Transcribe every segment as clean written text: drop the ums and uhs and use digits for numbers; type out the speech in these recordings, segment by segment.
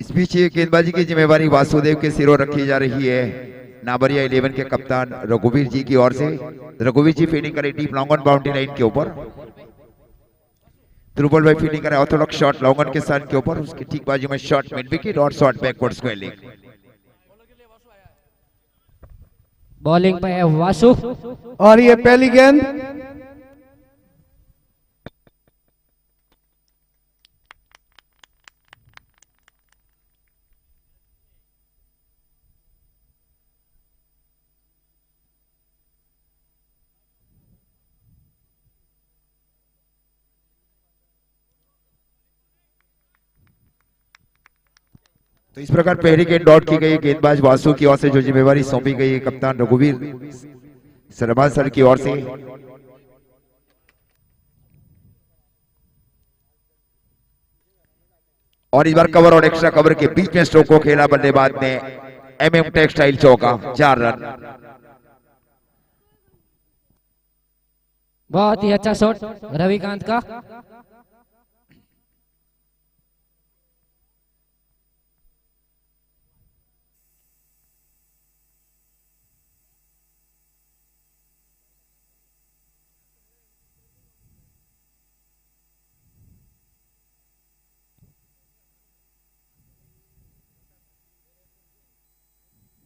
इस बीच गेंदबाजी की जिम्मेवारी वासुदेव के सिरों रखी जा रही है नाबरिया 11 के कप्तान रघुवीर जी की ओर से। रघुवीर जी फील्डिंग करे deep long on boundary line के ऊपर। ध्रुवल भाई फील्डिंग करे ऑर्थोडॉक्स शॉट लॉन्ग ऑन के साथ के ऊपर, उसके ठीक बाजू में शॉट मिड विकेट और shot backward square leg. Bowling पे है वासु और ये पहली गेंद तो इस प्रकार पहली गेंद डॉट की गई गेंदबाज वासु की ओर से, जो जिम्मेवारी सौंपी गई है कप्तान रघुवीर सरमान सर की ओर से। और इस बार कवर और एक्स्ट्रा कवर के बीच में स्ट्रोक को खेला बल्लेबाज ने एमएम टेक्सटाइल चौका, 4 रन। बहुत ही अच्छा शॉट रविकांत का।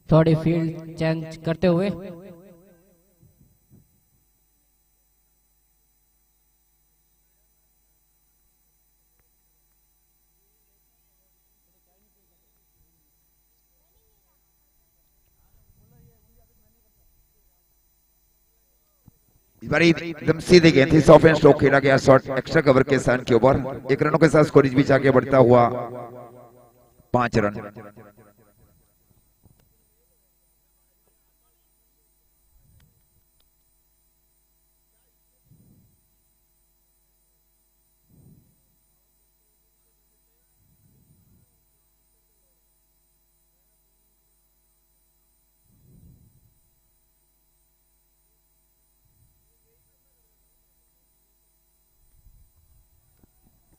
थोड़ी फील्ड चेंज करते हुए इस बार एकदम सीधे गेंद थी, सॉफ्ट एंड स्ट्रोक खेला गया शॉट एक्स्ट्रा कवर के स्थान के ऊपर। 1 रनों के साथ स्कोर इस बीच आगे बढ़ता हुआ 5 रन।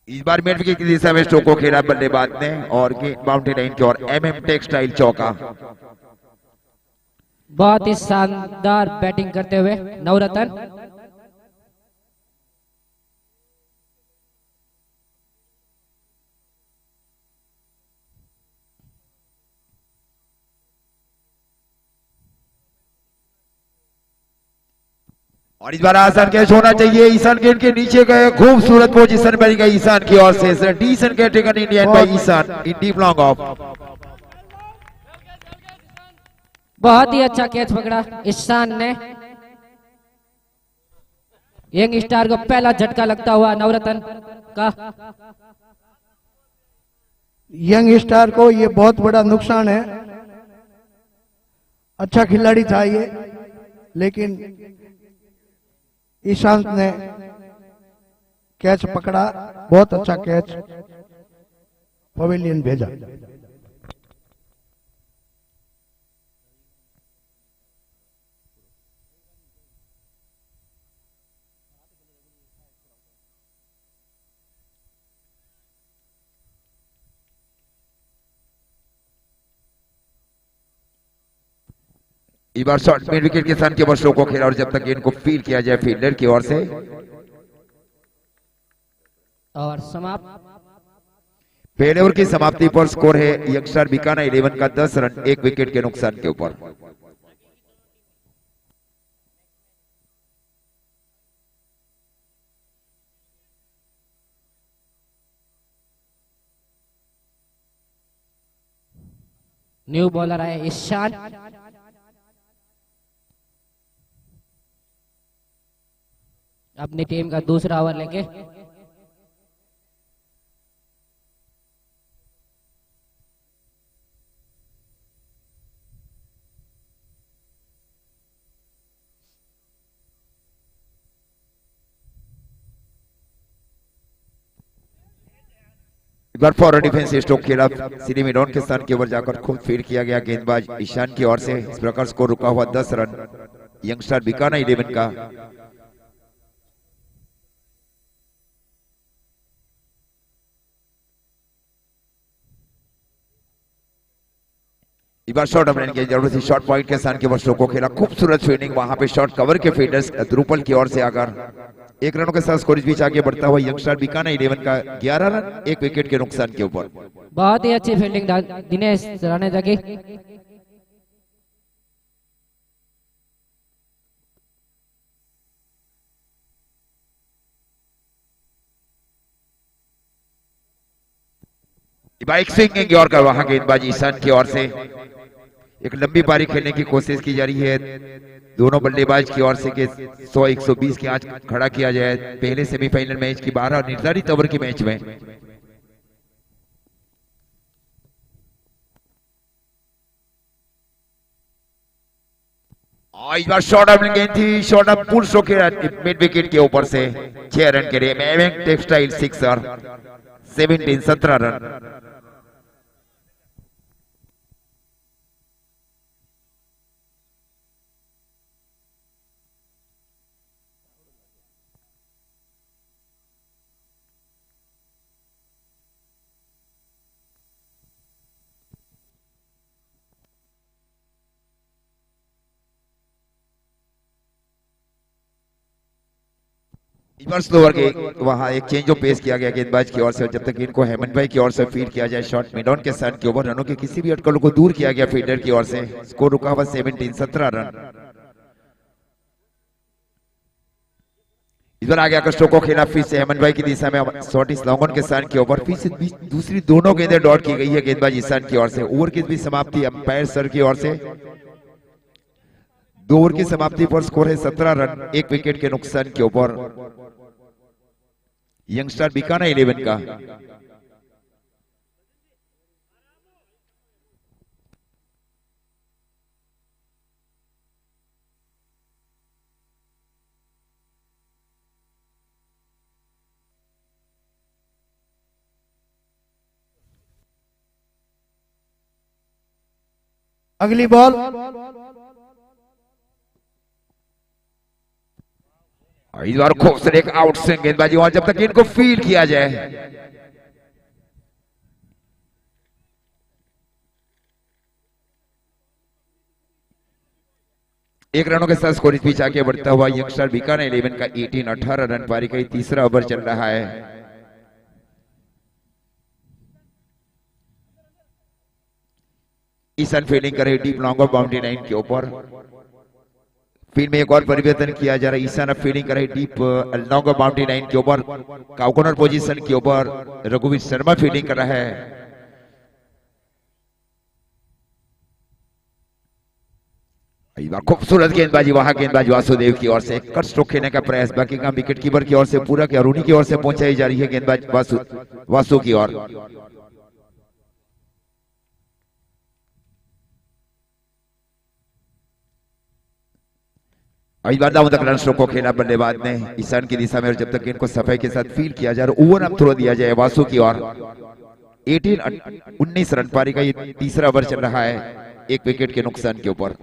इस बार मिड विकेट की दिशा में स्ट्रोक को खेला बल्लेबाज ने और बाउंड्री लाइन की ओर एमएम टेक्सटाइल चौका। बहुत ही शानदार बैटिंग करते हुए नवरत्न। और इस बार आसान कैच होना चाहिए। ईशान गेंद के नीचे गए, खूबसूरत पोजीशन बन गई ईशान की ओर से। Decent catch taken Indian by Ishan in deep long off. बहुत ही अच्छा कैच पकड़ा ईशान ने। यंग स्टार को पहला झटका लगता हुआ नवरत्न का। यंग स्टार को ये बहुत बड़ा नुकसान है। अच्छा खिलाड़ी था ये, लेकिन ईशांत ने कैच पकड़ा, बहुत अच्छा कैच पवेलियन भेजा। इस बार शॉट मिड विकेट के स्थान के ऊपर स्ट्रोक को खेला और जब तक गेंद को फील किया जाए फील्डर की ओर से। और समाप्त। पहले ओवर की समाप्ति पर स्कोर है यंगस्टर बीकाना 11 का 10 रन 1 विकेट के नुकसान के ऊपर। न्यू बॉलर आए ईशान। अपनी टीम का दूसरा ओवर लेके। बार फॉर डिफेंस स्ट्रोक खेला सीधी मिड ऑन के स्थान के ऊपर जाकर खूब फील्ड किया गया गेंदबाज ईशान की ओर से। इस प्रकार स्कोर रुका हुआ 10 रन यंगस्टर बीकाना 11 का। इस बार शॉट अपने की जरूरत थी, शॉट पॉइंट के स्थान के ऊपर स्ट्रोक को खेला, खूबसूरत फील्डिंग वहां पे शॉट कवर के फील्डर्स ध्रुपल की ओर से आकर 1 रनों के साथ स्कोर बीच आगे बढ़ता हुआ यंगस्टर बीकानेर 11 का 11 रन 1 विकेट के नुकसान के ऊपर। बहुत ही अच्छी फील्डिंग दिनेश राणेजा की। बाइक स्विंगिंग की ओर का वहां गेंदबाजी ईशान की ओर से एक लंबी पारी खेलने की कोशिश की जा रही है दोनों बल्लेबाज की ओर से कि 100-120 के आज खड़ा किया जाए पहले सेमीफाइनल मैच की 12 निर्धारित ओवर की मैच में। इस बार शॉर्ट अप गेंद थी, short up pull stroke mid wicket के ऊपर से 6 रन के लिए एवेंग टेक्सटाइल 17 रन। स्लोअर के वहां एक चेंज ऑफ पेस किया गया गेंदबाज की ओर से, जब तक इनको हेमंत भाई की ओर से फीड किया जाए शॉट मिड ऑन के साथ के ओवर रनों के किसी भी अटकलों को दूर किया गया फील्डर की ओर से। स्कोर रुका हुआ 17 रन। इस बार आगे आकर स्ट्रोक को खेला फिर से हेमंत भाई की दिशा में शॉट इस लॉन्ग ऑन के साथ के ओवर, फिर से दूसरी दोनों गेंदें डॉट की गई है गेंदबाज ईशान की ओर से। ओवर की भी समाप्ति अंपायर सर की ओर से 2 ओवर की समाप्ति पर स्कोर है 17 रन 1 विकेट के नुकसान के ऊपर यंगस्टर बीकानेर 11 का। अगली बॉल इस बार खूबसूरत एक आउट स्विंग गेंदबाजी वहां, जब तक इनको फील्ड किया जाए। 1 रनों के साथ स्कोर इस बीच आगे बढ़ता हुआ यंगस्टर बीकानेर 11 का 18 रन पारी का तीसरा ओवर चल रहा है। ईशान फील्डिंग करे deep long of boundary line के ऊपर। फील्ड में एक और परिवर्तन किया जा रहा है, ईशान अब फील्डिंग करे deep long of boundary line के ऊपर, कॉर्नर पोजीशन के ऊपर रघुवीर शर्मा फील्डिंग कर रहा है। खूबसूरत गेंदबाजी वहां गेंदबाज वासुदेव की ओर से कट स्ट्रोक खेलने का प्रयास, बाकी का विकेट कीपर की ओर से पूरा के अरुणी की ओर से पहुंचाई जा रही है गेंदबाज वासु की ओर। इस बार दाऊं तक रन स्ट्रोक को खेला बल्लेबाज ने ईशान की दिशा में, और जब तक इनको सफाई के साथ फील्ड किया जा रहा है ओवर अब थ्रो दिया जाए वासु की ओर। 19 रन पारी का ये तीसरा ओवर चल रहा है 1 विकेट के नुकसान के ऊपर।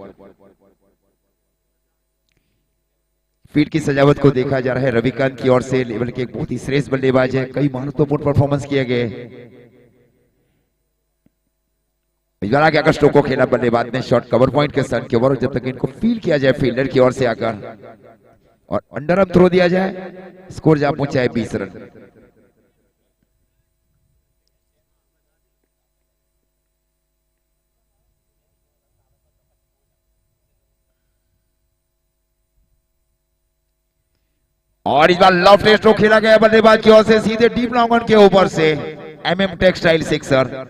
फील्ड की सजावट को देखा जा रहा है रविकांत की ओर से, लेवल के एक बहुत ही श्रेष्ठ बल्लेबाज है, कई महत्वपूर्ण परफॉर्मेंस किए गए। आकर स्ट्रोक को खेला बल्लेबाज ने शॉट कवर पॉइंट के साथ के ओवर, जब तक इनको फील्ड किया जाए फील्डर की ओर से आकर और अंडर अप थ्रो दिया जाए, स्कोर जा पहुंचा है 20 रन। और इस बार लॉफ्ट स्ट्रोक खेला गया बल्लेबाज की ओर से सीधे डीप लॉन्ग ऑन के ऊपर से एमएम टेक्सटाइल 6।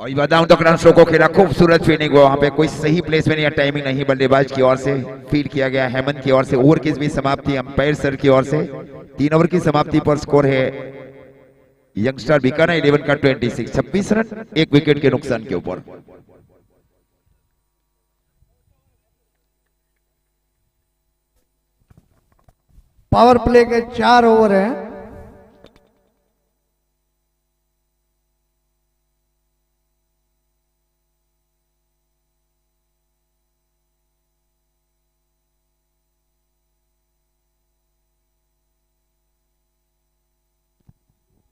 और ये बताऊं तो रन स्ट्रोक को खेला, खूबसूरत फील्डिंग वहां पे कोई सही प्लेसमेंट या टाइमिंग नहीं बल्लेबाज की ओर से फील्ड किया गया हेमंत की ओर से। ओवर की भी समाप्ति अंपायर सर की ओर से 3 ओवर की समाप्ति पर स्कोर है यंगस्टर बीकानेर 11 का 26 रन 1 विकेट के नुकसान के ऊपर। पावर प्ले के 4 ओवर हैं।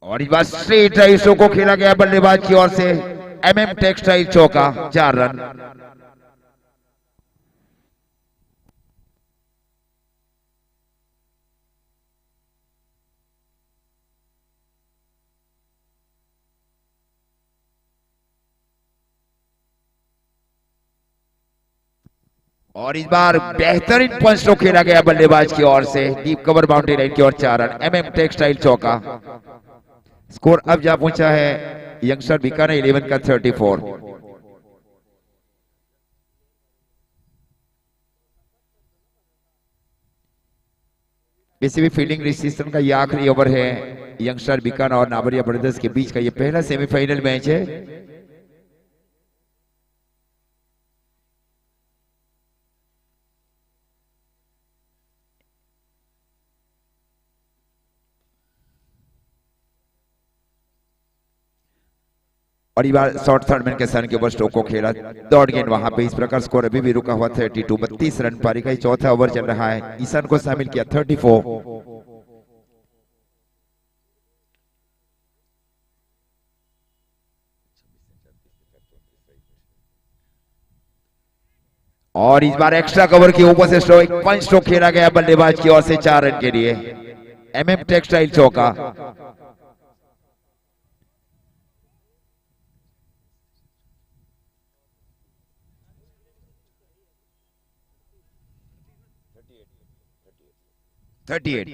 और इस बार स्ट्रेट ड्राइव शो को खेला गया बल्लेबाज की ओर से एमएम टेक्सटाइल चौका 4 रन। और इस बार बेहतरीन पंच को खेला गया बल्लेबाज की ओर से डीप कवर बाउंड्री लाइन की ओर 4 रन। एमएम टेक्सटाइल चौका। स्कोर अब जा पहुंचा है यंगस्टर बीकानेर 11 का 34। वैसे भी फील्डिंग डिसीजन का ये आखिरी ओवर है यंगस्टर बीकानेर और नाबरिया ब्रदर्स के बीच का ये पहला सेमीफाइनल मैच है। और ये बार शॉर्ट थर्डमैन के सन के ऊपर स्ट्रोक को खेला, दौड़ गेंद वहां पे। इस प्रकार स्कोर अभी भी रुका हुआ 32। 32 रन पारी का चौथा ओवर चल रहा है। ईशान को शामिल किया 34। और इस बार एक्स्ट्रा कवर के ऊपर से स्ट्रोक पंच स्ट्रोक खेला गया बल्लेबाज की ओर से 4 रन के लिए। एमएम टेक्सटाइल चौका। Thirty eight.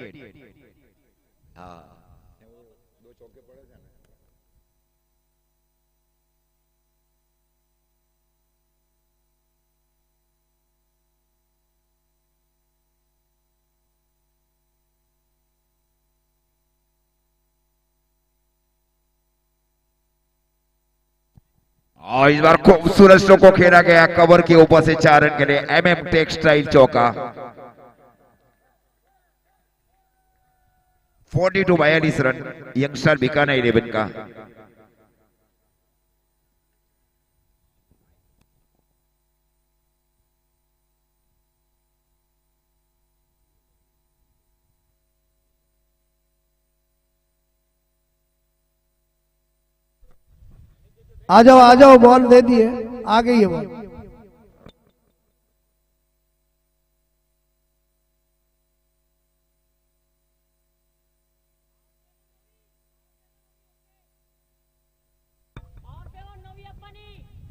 और इस बार खूबसूरत स्ट्रोक को खेला गया कवर के ऊपर से 4 रन के लिए। एमएम टेक्सटाइल चौका। 42 रन यंगस्टर बीकानेर 11 का। आ जाओ बॉल दे दिए, आ गई है बॉल।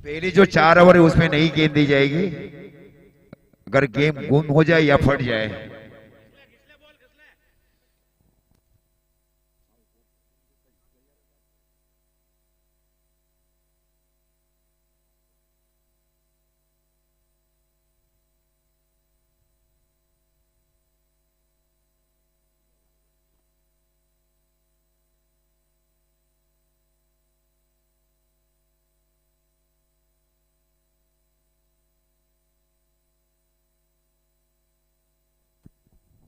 पहली जो 4 ओवर है उसमें नहीं गेंद दी जाएगी अगर गेम गुम हो जाए या फट जाए।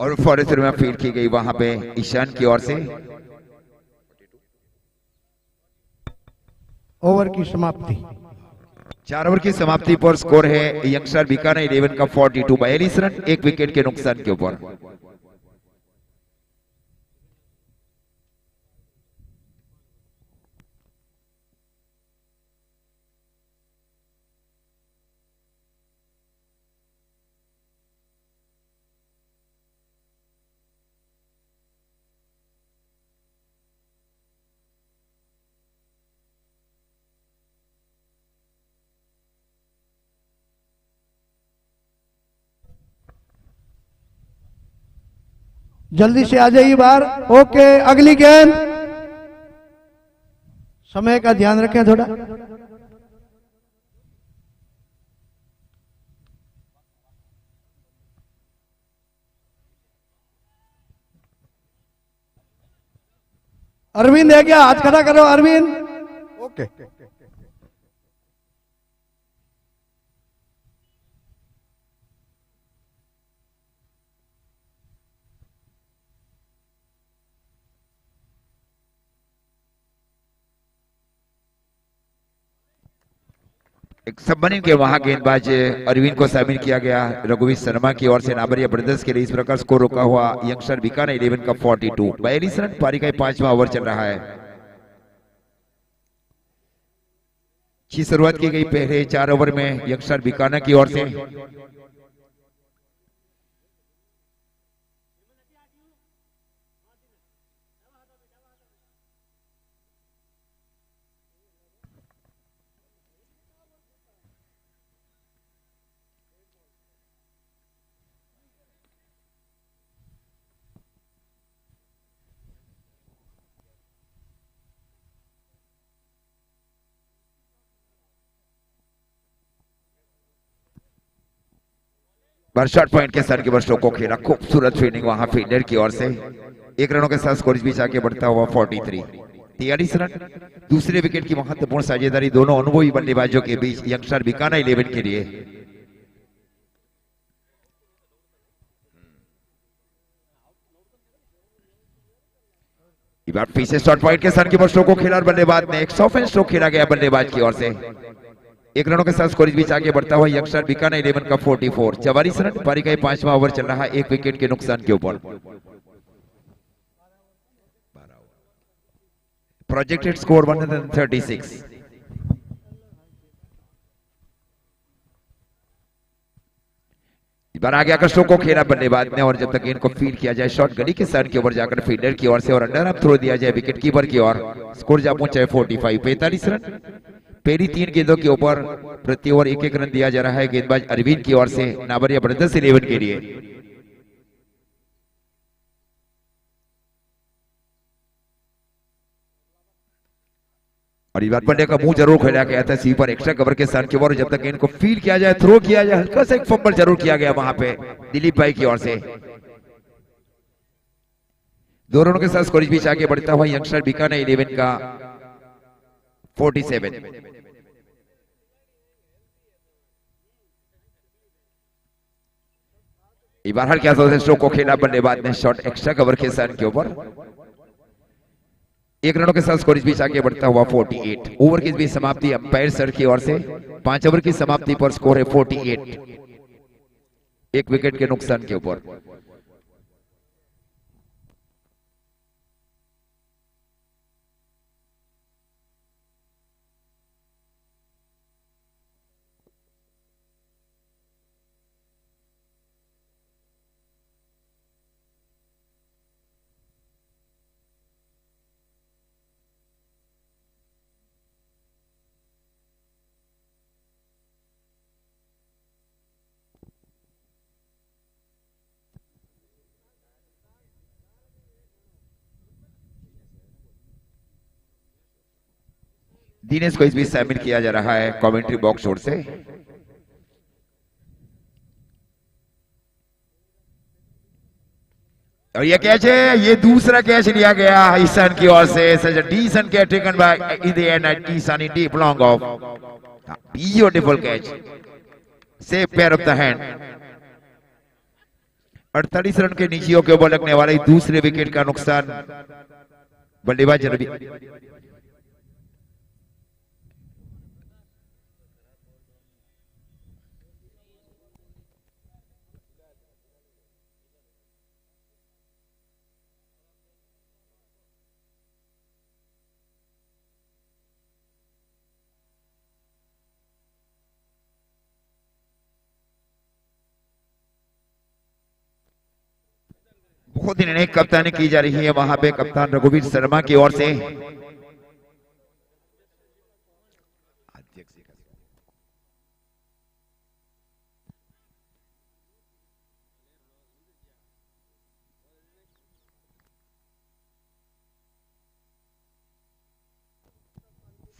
और फॉरेस्ट में फील्ड की गई वहां पे ईशान की ओर से। ओवर की समाप्ति। 4 ओवर की समाप्ति पर स्कोर है यंगस्टर बीकानेर 11 का 42 रन, 1 विकेट के नुकसान के ऊपर। जल्दी से आ जाइए बाहर। ओके, अगली गेंद। समय का ध्यान रखें थोड़ा। अरविंद है क्या? हाथ खड़ा करो अरविंद। ओके। एक सबमरीन के वहां गेंदबाज अरविंद को शामिल किया गया रघुवीर शर्मा की ओर से नाबरिया ब्रदर्स के लिए। इस प्रकार स्कोर रोका हुआ यंगस्टर बीकानेर 11 का 42 रन, पारी का 5वां ओवर चल रहा है। अच्छी शुरुआत की गई पहले 4 ओवर में यंगस्टर बीकाना की ओर से। शॉट पॉइंट के सर के बर्स्टों को खेला, खूबसूरत फील्डिंग वहां फील्डर की ओर से। 1 रनों के साथ स्कोर बीच आगे बढ़ता हुआ 43, 43 रन। दूसरे विकेट की महत्वपूर्ण साझेदारी दोनों अनुभवी बल्लेबाजों के बीच यंगस्टर बीकाना 11 के लिए। पीछे शॉट पॉइंट के सर के बर्स्टों को खेला और बल्लेबाज ने एक सॉफ्ट स्ट्रोक खेला गया बल्लेबाज की ओर से। 1 रनों के साथ स्कोर बीच आगे बढ़ता हुआ यंगस्टर बीकाना 11 का 44, 44 रन। पारी का 5वां ओवर चल रहा है, 1 विकेट के नुकसान के ऊपर। Projected score 136। इस बार आगे आकर स्ट्रोक को खेला बल्लेबाज ने और जब तक गेंद को फील्ड किया जाए शॉट गली के सर के ऊपर जाकर फील्डर की ओर से और अंडर अप थ्रो दिया जाए विकेट कीपर की ओर, स्कोर जा पहुंचा है 45, 45 रन। पहली 3 गेंदों के ऊपर प्रति ओवर 1-1 रन दिया जा रहा है गेंदबाज अरविंद की ओर से नाबरिया ब्रदर्स 11 के लिए। और इस बार पंड्या का मुंह जरूर खोला गया था स्वीपर एक्स्ट्रा कवर के सर के ऊपर। जब तक गेंद को फील्ड किया जाए थ्रो किया जाए, हल्का सा एक फंबल जरूर किया गया वहां पे दिलीप भाई की ओर से। 2 रनों के साथ स्कोर बीच आगे बढ़ता हुआ यंगस्टर बीकाना 11 का 47। इस बार हल्के हाथों से स्ट्रोक को खेला बल्लेबाज ने शॉट एक्स्ट्रा कवर के सर के ऊपर। 1 रनों के साथ स्कोर बीच आगे बढ़ता हुआ 48। ओवर की बीच समाप्ति अंपायर सर की ओर से। 5 ओवर की समाप्ति पर स्कोर है 48, 1 विकेट के नुकसान के ऊपर। दिनेश को इस बीच शामिल किया जा रहा है कमेंट्री बॉक्स ओर से। और ये कैच है, ये दूसरा कैच लिया गया ईशान की ओर से। Such a decent catch taken by in the end Ishan in deep long off, beautiful catch, safe pair of the hand. 48 run के नीचियों के ऊपर लगने वाले दूसरे विकेट का नुकसान बल्लेबाज रवि। बहुत ही निर्णय कप्तानी की जा रही है वहां पे कप्तान रघुवीर शर्मा की ओर से।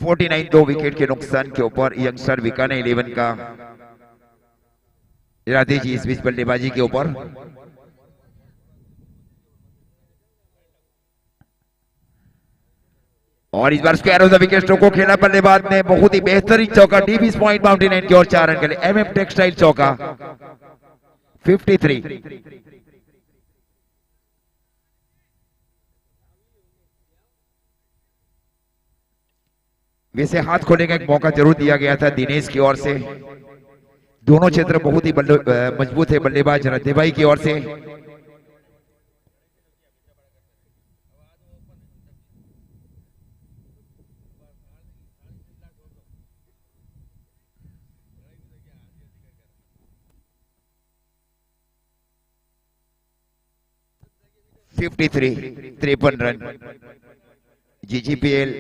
फोर्टी 2 विकेट के नुकसान के ऊपर यंगस्टर बीकाना 11 का इरादे जी इस बीच बल्लेबाजी के ऊपर। और इस बार square of the wicket stroke को खेला बल्लेबाज ने, बहुत ही बेहतरीन चौका डीप इस पॉइंट बाउंड्री लाइन की ओर 4 रन के लिए। एमएम टेक्सटाइल चौका 53। वैसे हाथ खोलने का एक मौका जरूर दिया गया था दिनेश की ओर से। दोनों क्षेत्र बहुत ही मजबूत है बल्लेबाज रद्दे भाई की ओर से। 53 रन। GGPL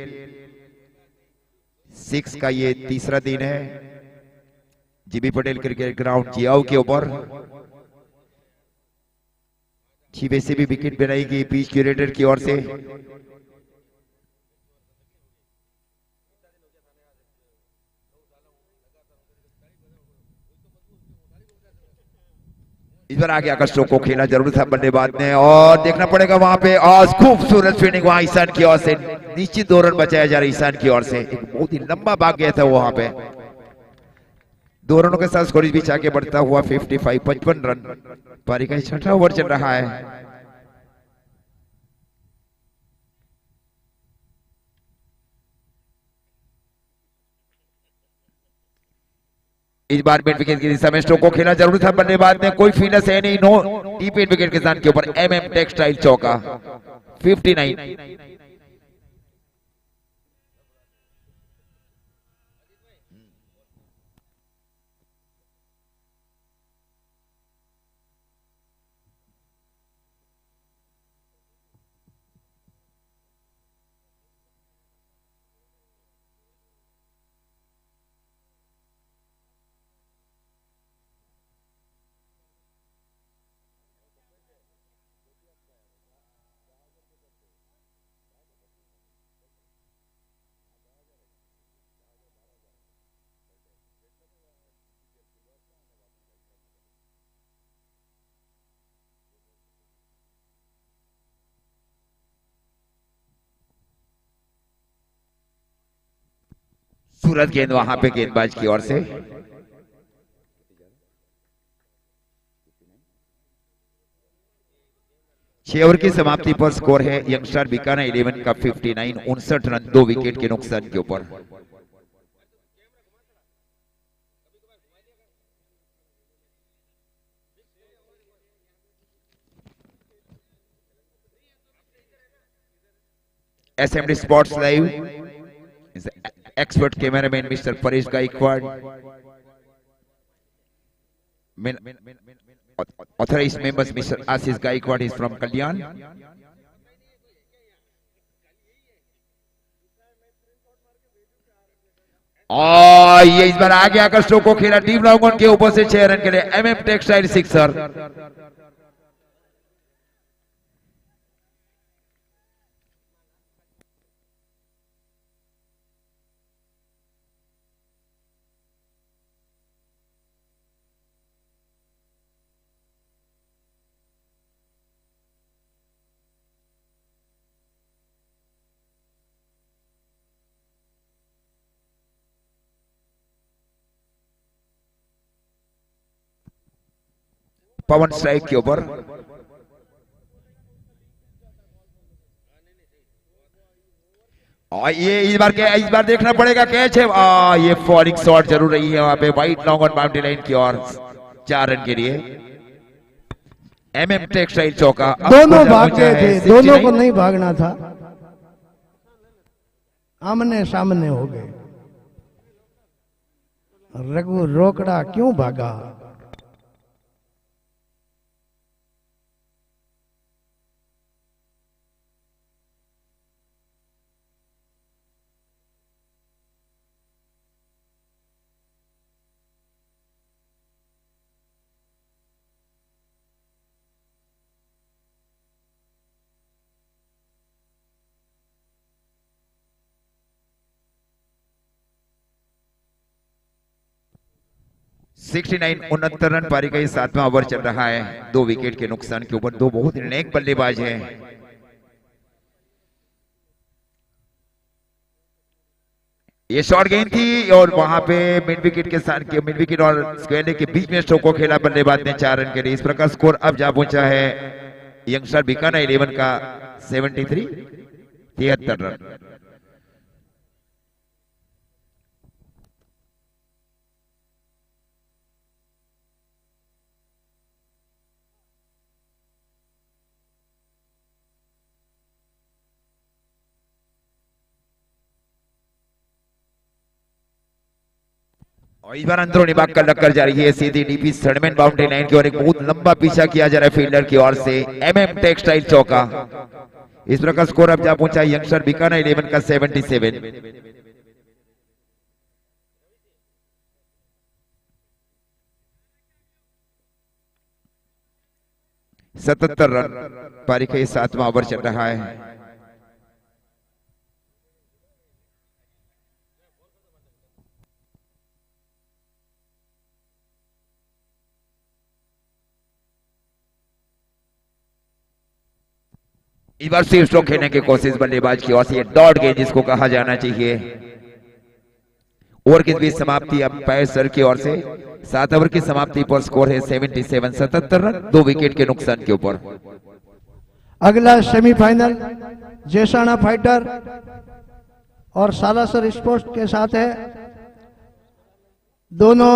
6 का ये तीसरा दिन है जीबी पटेल क्रिकेट ग्राउंड जियाऊ के ऊपर। 6 से भी विकेट बनाएगी पिच क्यूरेटर की ओर से। इस बार आगे आकर स्ट्रोक को खेला जरूर था बल्लेबाज ने, और देखना पड़ेगा वहां पे आज खूबसूरत फील्डिंग वहां ईशान की ओर से। निश्चित 2 रन बचाया जा रहा है ईशान की ओर से। एक बहुत ही लंबा भाग गया था वहां पे। 2 रनों के साथ स्कोर भी आगे बढ़ता हुआ 55 रन। पारी का 6वां ओवर चल रहा है। इस बार मिड विकेट की दिशा में स्ट्रोक को खेला जरूर था बल्लेबाज ने। कोई फील्डर्स है नहीं, नो डीप मिड विकेट के स्थान के ऊपर MM टेक्सटाइल चौका 59। सूरज गेंद वहां पे गेंदबाज की ओर से। छह ओवर की समाप्ति पर स्कोर है यंगस्टर बीकानेर 11 का 59, 59 रन 2 विकेट के नुकसान के ऊपर। SMD sports live expert cameraman mister Paresh Gaikwad, authorized members Mr. Ashish Gaikwad is from Kalyan. और ये इस बार आगे आकर स्ट्रोक को खेला टीम लॉन्गन के ऊपर से 6 रन के लिए MM टेक्सटाइल सिक्सर। पवन स्ट्राइक के ऊपर। और ये इस बार देखना पड़ेगा कैच है। ये फॉलिंग शॉट जरूर रही है वहां पे white long on boundary line की ओर 4 रन के लिए। MM टेक्सटाइल चौका। दोनों भाग गए थे, दोनों को नहीं भागना था, आमने सामने हो गए। रघु रोकड़ा क्यों भागा? नाइन 69 रन पारी का ये 7वां ओवर चल रहा है 2 विकेट के नुकसान के ऊपर। 2 बहुत ही नेक बल्लेबाज हैं। ये शॉर्ट गेंद थी और वहां पे मिड विकेट के स्थान के मिड विकेट और स्क्वेयर के बीच में स्ट्रोक को खेला बल्लेबाज ने 4 रन के लिए। इस प्रकार स्कोर अब जा पहुंचा है यंगस्टर बीकानेर 11 का 73 73 रन। और इस बार अंदरूनी भाग कर लग कर जा रही है सीधी डीपी सड़मेन बाउंड्री लाइन की ओर। एक बहुत लंबा पीछा किया जा रहा है फील्डर की ओर से। एमएम टेक्सटाइल चौका। इस प्रकार स्कोर अब जा पहुंचा यंगस्टर बीकानेर 11 का 77। 77 रन पारी का 7वां ओवर चल रहा है। इस बार सिर्फ स्ट्रोक खेलने की कोशिश बल्लेबाज की ओर से। डॉट गेंद जिसको कहा जाना चाहिए। ओवर की बीच समाप्ति अंपायर सर की ओर से। 7 ओवर की समाप्ति पर स्कोर है 77। 77 रन 2 विकेट के नुकसान के ऊपर। अगला सेमीफाइनल जेसाना फाइटर और सालासर स्पोर्ट्स के साथ है। दोनों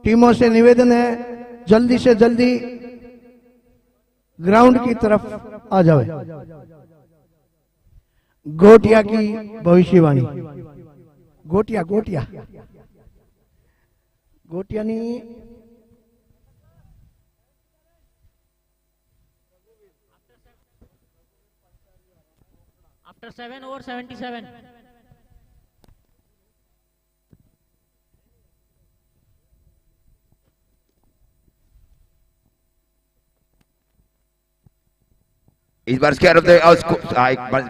टीमों से निवेदन है जल्दी से जल्दी ग्राउंड की तरफ आ जाए। गोटिया की भविष्यवाणी। गोटिया गोटिया गोटिया नहीं। After 7 over 77. इस बार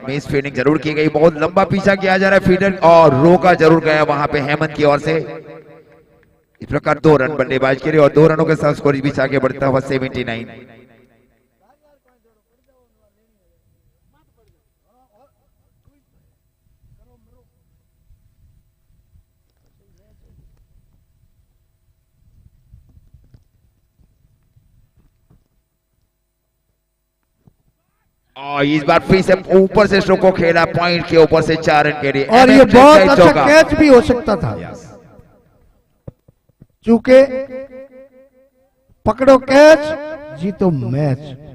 मिस फील्डिंग जरूर की गई। बहुत लंबा पीछा किया जा रहा है फील्डर और रोका जरूर गया वहां पे हेमंत की ओर से। इस प्रकार 2 रन बल्लेबाज के लिए और 2 रनों के साथ स्कोर बीच आगे बढ़ता हुआ 79। और इस बार फिर से ऊपर से स्ट्रोक को खेला पॉइंट के ऊपर से 4 रन के लिए। और ये बहुत अच्छा कैच भी हो सकता था। चूंकि पकड़ो कैच जीतो मैच।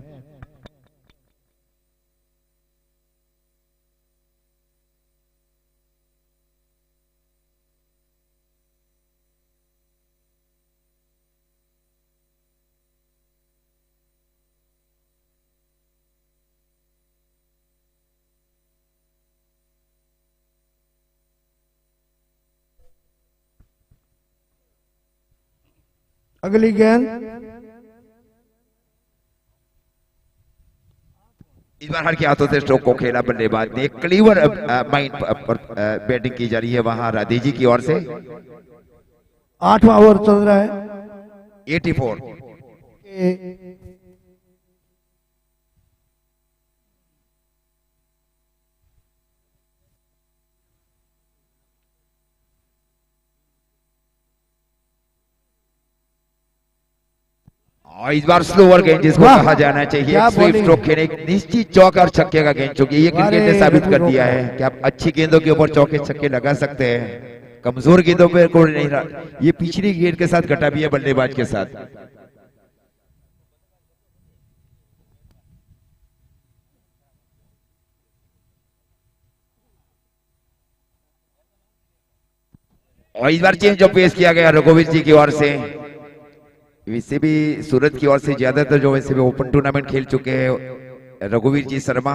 अगली गेंद इस बार हर के हाथों से स्ट्रोक को खेला बल्लेबाज ने। क्लीवर माइंड पर बैटिंग की जा रही है वहां राधे जी की ओर से। 8वां ओवर चल रहा है। 84। और इस बार स्लोअर गेंद जिसको कहा जाना चाहिए। स्वीप स्ट्रोक खेलने एक निश्चित चौका और छक्के का गेंद। चूंकि ये क्रिकेट ने साबित कर दिया है कि आप अच्छी गेंदों के ऊपर चौके छक्के लगा सकते हैं। कमजोर गेंदों पे कोई नहीं रहा। ये पिछली गेंद के साथ घटा भी है बल्लेबाज के साथ। और इस बार चेंज जो पेश किया गया रघुवीर जी की ओर से। वैसे भी सूरत की ओर से ज्यादातर जो वैसे भी ओपन टूर्नामेंट खेल चुके हैं रघुवीर जी शर्मा।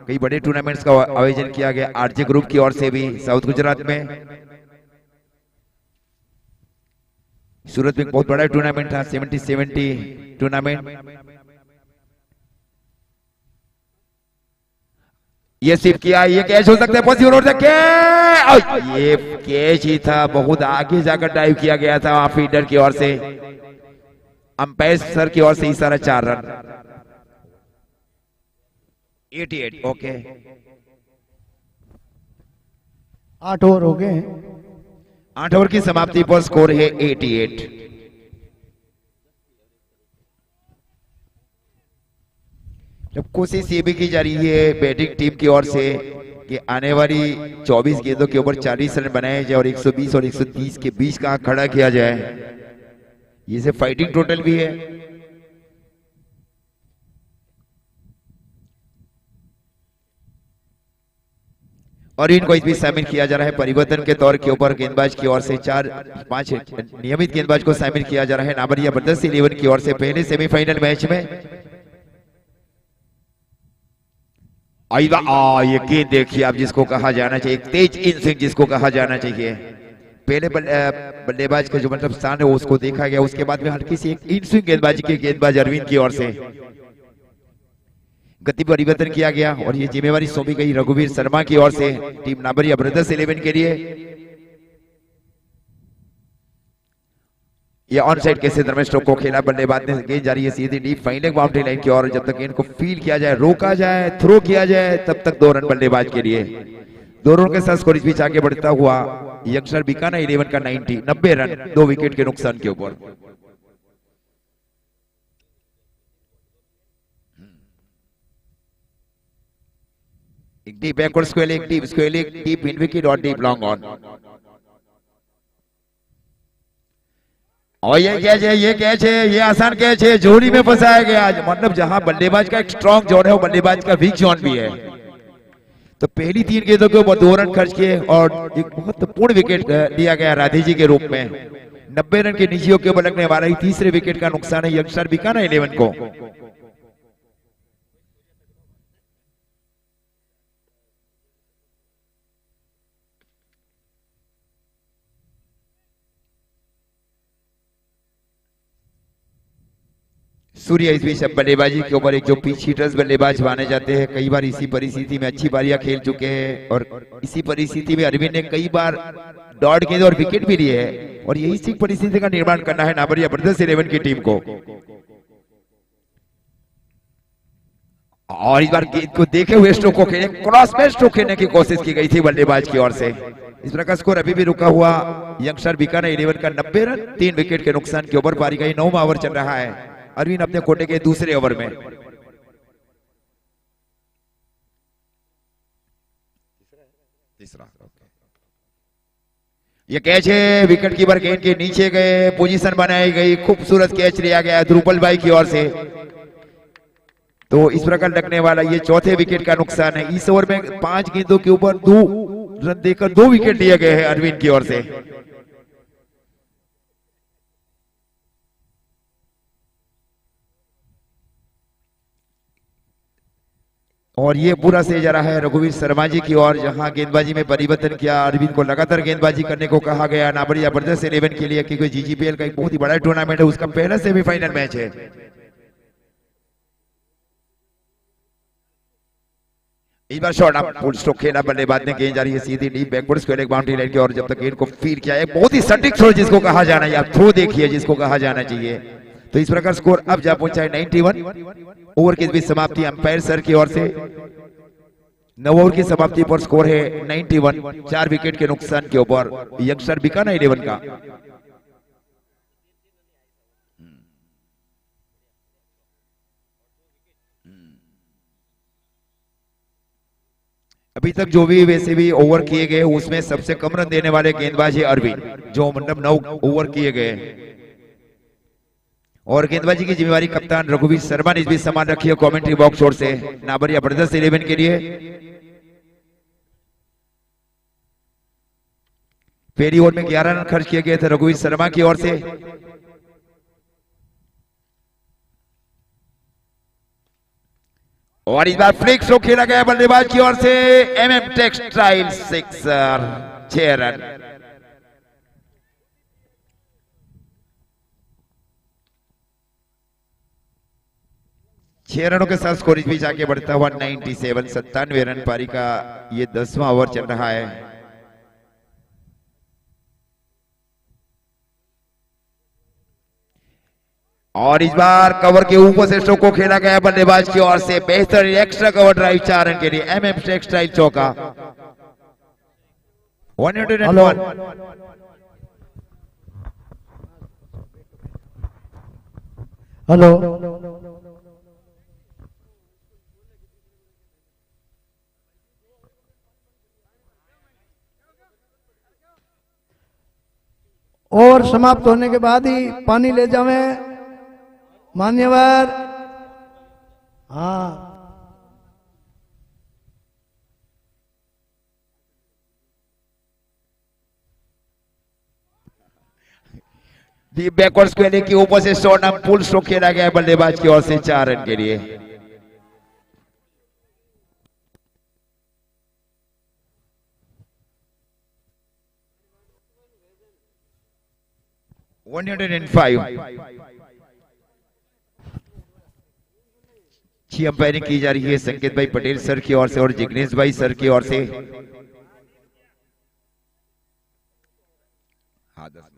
कई बड़े टूर्नामेंट्स का आयोजन किया गया आरजे ग्रुप की ओर से भी साउथ गुजरात में। सूरत में बहुत बड़ा टूर्नामेंट था 70 टूर्नामेंट। ये सिर्फ किया। ये कैच हो सकता है पॉसिबल हो सकता है। ये कैच ही था। बहुत आगे जाकर डाइव किया गया था वहां फील्डर की ओर से। अंपायर सर की ओर से इशारा 4 रन। 88। ओके 8 ओवर हो गए। 8 ओवर की समाप्ति पर स्कोर है 88। जब कोशिश ये भी की जा रही है बैटिंग टीम की ओर से कि आने वाली 24 गेंदों के ऊपर 40 रन बनाए जाए और 120 और 130 के बीच का खड़ा किया जाए। ये से फाइटिंग टोटल भी है। और इनको इस बीच शामिल किया जा रहा है परिवर्तन के तौर के ऊपर। गेंदबाज की ओर से 4-5 नियमित गेंदबाज को शामिल किया जा रहा है नाबरिया ब्रदर्स 11 की ओर से पहले सेमीफाइनल मैच में। ये गेंद देखिए आप, जिसको कहा जाना चाहिए तेज इन स्विंग, जिसको कहा जाना चाहिए। पहले बल्लेबाज का जो मतलब स्थान है उसको देखा गया, उसके बाद में हल्की सी एक इन स्विंग गेंदबाजी की गेंदबाज अरविंद की ओर से गति परिवर्तन किया गया और ये जिम्मेवारी सौंपी गई रघुवीर शर्मा की ओर से टीम नाबरिया ब्रदर्स 11 के लिए। ये ऑन साइड कैसे धर्मेश स्ट्रोक को खेला, बल्लेबाज ने गेंद जारी है सीधी डीप फाइनल बाउंड्री लाइन की ओर। जब तक गेंद को फील किया जाए, रोका जाए, थ्रो किया जाए, तब तक 2 रन बल्लेबाज के लिए। 2 रन के साथ स्कोर इस बीच आगे बढ़ता हुआ यंगस्टर बीकाना 11 का 90 रन 2 विकेट के नुकसान के ऊपर। एक deep backward square leg, deep square leg, deep in wicket और डीप लॉन्ग ऑन। और ये कैच है, ये आसान कैच है, जोड़ी में फंसाया गया आज। मतलब जहां बल्लेबाज का एक स्ट्रॉन्ग जोन है वो बल्लेबाज का वीक जोन भी है। तो पहली 3 गेंदों के ऊपर 2 रन खर्च किए और एक महत्वपूर्ण विकेट लिया गया राधे जी के रूप में। 90 रन के निजियों के ऊपर लगने वाला ही तीसरे विकेट का नुकसान है यंगस्टर बीकाना 11 को। सूर्य इस बीच बल्लेबाजी के ऊपर एक जो पिच हिटर्स बल्लेबाज माने जाते हैं, कई बार इसी परिस्थिति में अच्छी पारियां खेल चुके हैं और इसी परिस्थिति में अरविंद ने कई बार डॉट गेंद और विकेट भी लिए हैं और यही सी परिस्थिति का निर्माण करना है नाबरिया ब्रदर्स 11 की टीम को। और इस बार गेंद को देखे हुए स्ट्रोक को खेलने, क्रॉस में स्ट्रोक खेलने की कोशिश की गई थी बल्लेबाज की ओर से। इस प्रकार स्कोर अभी भी रुका हुआ यंगस्टर बीकाना 11 का 90 रन 3 विकेट के नुकसान के ऊपर। पारी का 9वां ओवर चल रहा है, अरविंद अपने कोटे के दूसरे ओवर में। तीसरा ये कैच है, विकेट कीपर गेंद के नीचे गए, पोजीशन बनाई गई, खूबसूरत कैच लिया गया ध्रुपल भाई की ओर से। तो इस प्रकार लगने वाला ये चौथे विकेट का नुकसान है। इस ओवर में 5 गेंदों के ऊपर 2 रन देकर 2 विकेट लिए गए हैं अरविंद की ओर से। और ये पूरा से जा रहा है रघुवीर शर्मा जी की ओर, जहां गेंदबाजी में परिवर्तन किया। अरविंद को लगातार गेंदबाजी करने को कहा गया नाबरिया ब्रदर्स 11 के लिए, क्योंकि जीजीपीएल का एक बहुत ही बड़ा टूर्नामेंट है, उसका पहला सेमीफाइनल मैच है। इस बार शॉट अप फुल स्ट्रोक खेला, बल्लेबाज ने गेंद जारी है सीधी deep backward square boundary line की ओर। जब तक गेंद को फील किया, एक बहुत ही सटीक थ्रो जिसको कहा जाना है, आप थ्रो देखिए जिसको कहा जाना चाहिए। तो इस प्रकार स्कोर अब जा पहुंचा है 91। ओवर की बीच समाप्ति अंपायर सर की ओर से 9 ओवर की समाप्ति पर स्कोर है 91, 4 विकेट के नुकसान के ऊपर यंगस्टर बीकाना 11 का। अभी तक जो भी वैसे भी ओवर किए गए उसमें सबसे कम रन देने वाले गेंदबाज है अरविंद, जो मतलब 9 ओवर किए गए। और गेंदबाजी की जिम्मेवारी कप्तान रघुवीर शर्मा ने इस बीच संभाल रखी है कमेंट्री बॉक्स ओर से नाबरिया ब्रदर्स 11 के लिए। पहली ओवर में 11 रन खर्च किए गए थे रघुवीर शर्मा की ओर से। और इस बार फ्लिक स्ट्रोक खेला गया बल्लेबाज की ओर से, एमएम टेक्सटाइल 6 रन। छह रनों के साथ स्कोर इस बीच आगे बढ़ता हुआ 97 रन। पारी का ये 10वां ओवर चल रहा है। और इस बार कवर के ऊपर से स्ट्रोक को खेला गया बल्लेबाज की ओर से, बेहतर एक्स्ट्रा कवर ड्राइव 4 रन के लिए, एमएम टेक्सटाइल चौका। 101। हेलो, ओवर समाप्त होने के बाद ही पानी ले जावे मान्यवर। हाँ, दी बैकवर्ड स्क्वेयर के ऊपर से शॉर्ट आर्म पुल स्ट्रोक खेला गया है बल्लेबाज की ओर से 4 रन के लिए। अच्छी अंपायरिंग की जा रही है संकेत भाई पटेल सर की ओर से और जिग्नेश भाई सर की ओर से। हाँ 105।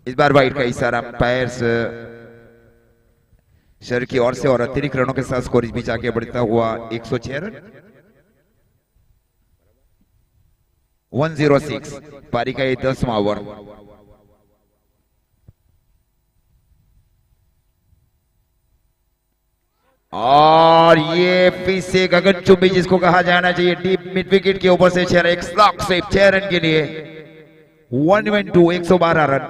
इस बार वाइड का इशारा अंपायर सर की ओर से और अतिरिक्त रनों के साथ स्कोर बीच आगे बढ़ता हुआ 106 रन 106 पारी का ये 10वां ओवर। और ये फिर से गगनचुंबी जिसको कहा जाना चाहिए डीप मिड विकेट के ऊपर से 6 रन के लिए 112 112 रन।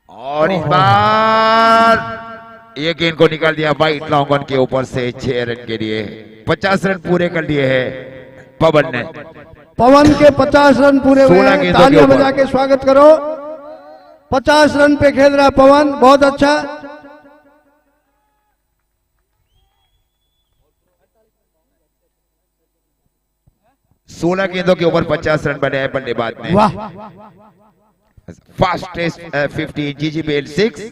और इस बार ये गेंद को निकाल दिया वाइट लॉन्ग ऑन के ऊपर से 6 रन के लिए 50 रन पूरे कर लिए हैं पवन ने। पवन के 50 रन पूरे हुए 16 हैं, गेंदों के तालियां ऊपर। बजा के स्वागत करो। 50 रन पे खेल रहा है पवन, बहुत अच्छा। सोलह गेंदों के ऊपर 50 रन बनाए बल्लेबाज ने। वाह, फास्टेस्ट 50 GGBL 6।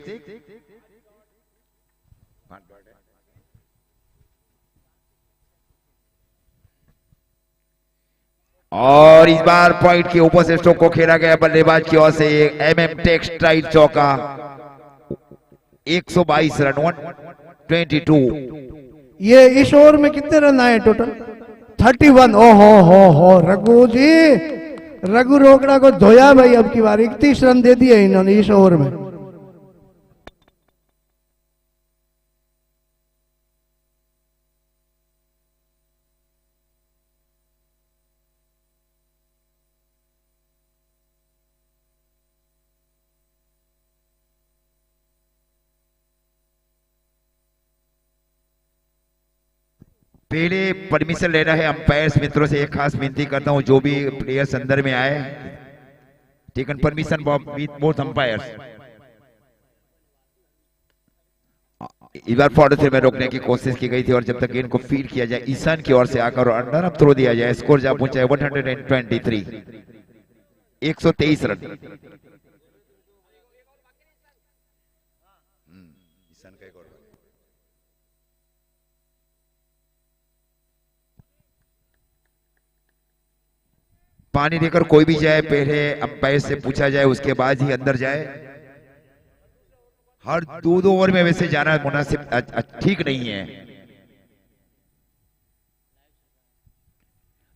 और इस बार पॉइंट के ऊपर से स्ट्रोक को खेला गया बल्लेबाज की ओर से MM टेक्सटाइल चौका 122 रन 122। ये इस ओवर में कितने रन आए टोटल? 31। ओहो हो रघु जी, रघु रोकड़ा को धोया भाई। अब की बार 31 रन दे दिए इन्होंने इस ओवर में। पहले परमिशन लेना है अंपायर्स मित्रों से। एक खास विनती करता हूं जो भी प्लेयर्स अंदर में आए, taken permission with both umpires. इस बार फॉलो थ्री में रोकने की कोशिश की गई थी और जब तक गेंद को फीड किया जाए ईशान की ओर से आकर और अंडर अप थ्रो दिया जाए, स्कोर जा पहुंचा है 123 123 रन। पानी देकर कोई भी जाए पहले अंपायर से पूछा जाए, उसके बाद ही अंदर जाए। हर 2-2 ओवर में वैसे जाना मुनासिब ठीक नहीं है।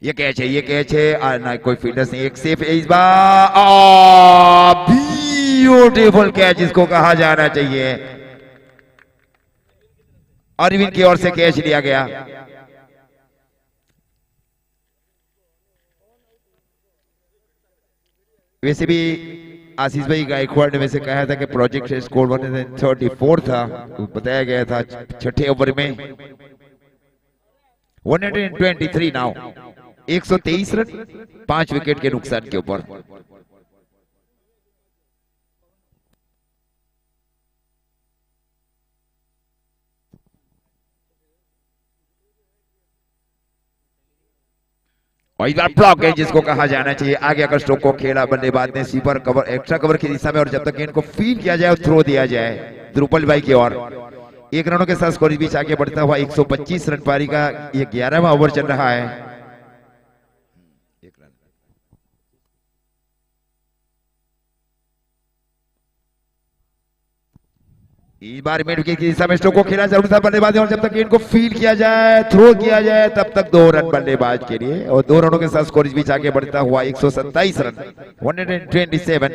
ये कैच है ना, कोई फील्डर्स नहीं, एक सेफ है इस बार। ब्यूटीफुल कैच इसको कहा जाना चाहिए। अरविंद की ओर से कैच लिया गया। वैसे भी आशीष भाई गायकवाड़ ने वैसे कहा था कि प्रोजेक्ट स्कोर 134 था, बताया गया था छठे ओवर में 123 नाउ 123 रन 5 विकेट के नुकसान के ऊपर। और इस बार ब्लॉक है जिसको कहा जाना चाहिए। आगे अगर स्ट्रोक को खेला बल्लेबाज ने स्वीपर कवर एक्स्ट्रा कवर की दिशा में और जब तक गेंद को फील्ड किया जाए और थ्रो दिया जाए द्रुपल भाई की ओर। 1 रनों के साथ स्कोर बीच आगे बढ़ता हुआ 125 रन पारी का ये 11वां ओवर चल रहा है। इस बार मिड विकेट की दिशा में स्ट्रोक को खेला जरूर था बल्लेबाज और जब तक गेंद को फील्ड किया जाए थ्रो किया जाए तब तक 2 रन बल्लेबाज के लिए और 2 रनों के साथ स्कोर बीच आगे बढ़ता हुआ 127 रन 127।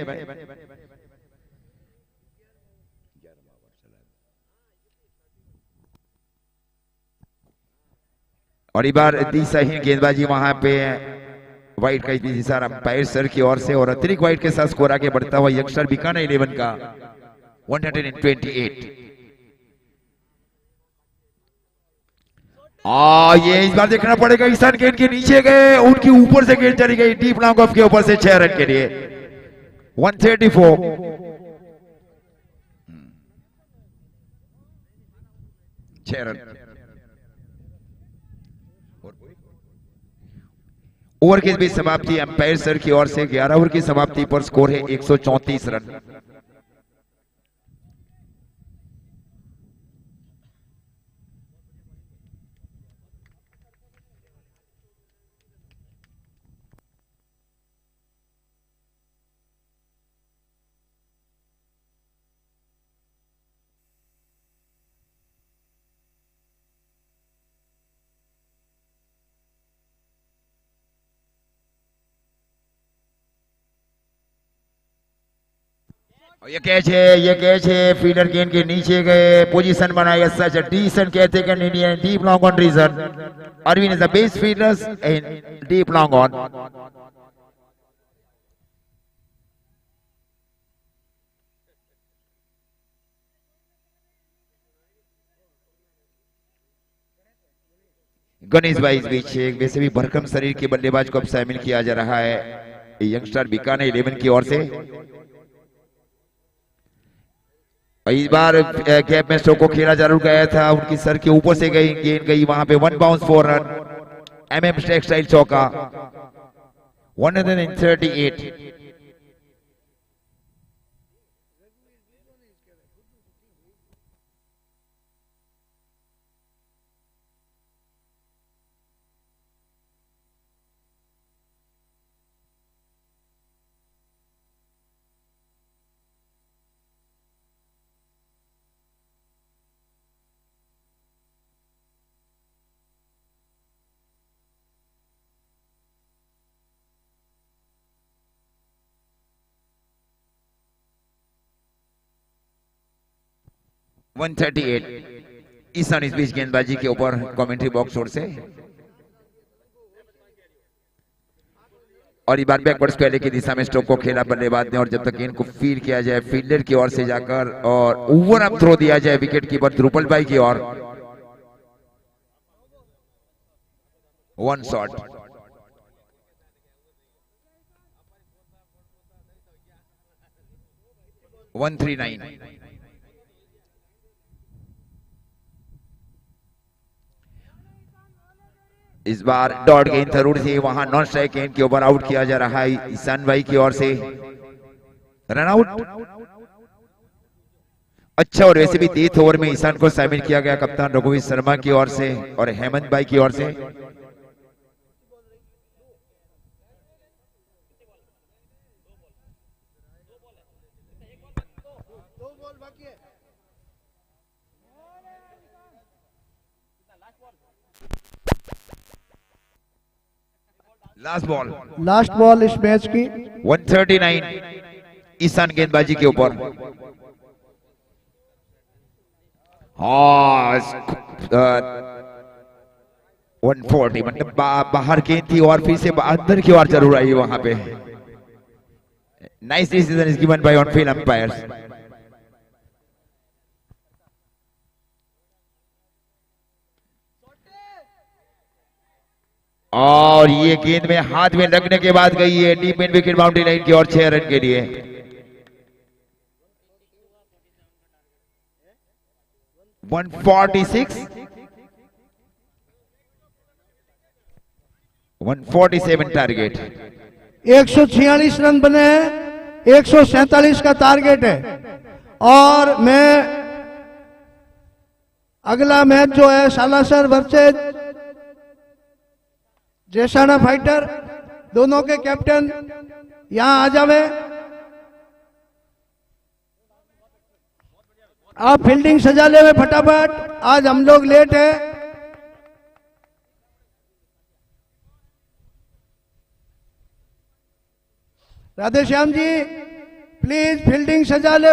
और इस बार दिशाहीन गेंदबाजी वहां पे वाइट का इशारा अंपायर सर की ओर से, और अतिरिक्त वाइट के साथ स्कोर आगे बढ़ता हुआ यंगस्टर बीकानेर 11 का 128। ये इस बार देखना पड़ेगा, ईशान गेंद के नीचे गए, उनकी ऊपर से गेंद चली गई डीप लॉन्ग ऑफ के ऊपर से 6 रन के लिए 134। ओवर की भी समाप्ति अंपायर सर की ओर से 11 ओवर की समाप्ति पर स्कोर है 134 रन। ये कैच है फील्डर गेंद के नीचे गए, पोजीशन बनाई सच डिसेंट कहते हैं Indian deep long on region. Arvind is the best fielders in deep long on. Ganesh भाई इस बीच वैसे भी भरकम शरीर के बल्लेबाज को अब शामिल किया जा रहा है यंगस्टर बीकानेर 11 की ओर से। इस बार गैप में स्ट्रोक को खेला जरूर गया था, उनकी सर के ऊपर से गई गेंद गई वहां पे 1 बाउंस 4 रन। एमएम टेक्सटाइल चौका 138। ईशान इस बीच गेंदबाजी के ऊपर कमेंट्री बॉक्स ओर से, और इस बार बैकवर्ड्स पहले की दिशा में स्ट्रोक को खेला बल्लेबाज ने, और जब तक गेंद को फील किया जाए फील्डर की ओर से जाकर और ओवर अप थ्रो दिया जाए विकेट कीपर ध्रुपल भाई की ओर। 1 शॉट। वन 139। इस बार डॉट गेंद जरूर थी, वहां नॉन स्ट्राइक गेंद के ऊपर आउट किया जा रहा है ईशान भाई की ओर से, रन आउट। अच्छा, और वैसे भी 3 ओवर में ईशान को शामिल किया गया कप्तान रघुवीर शर्मा की ओर से और हेमंत भाई की ओर से। लास्ट बॉल इस मैच की 139 ईशान गेंदबाजी के ऊपर। 140 मतलब बाहर गेंद थी और फिर से अंदर की ओर जरूर आई वहां पे। Nice decision is given by on field umpires. और ये गेंद में हाथ में लगने के बाद गई है deep in wicket boundary line की ओर 6 रन के लिए। One 147 target. 146 रन बने हैं, 147 का टारगेट है। और मैं अगला मैच जो है सालासर वर्सेज जेसाना फाइटर, दोनों के कैप्टन यहां आ जावे। आप फील्डिंग सजा ले फटाफट, आज हम लोग लेट है। राधे श्याम जी प्लीज फील्डिंग सजा ले।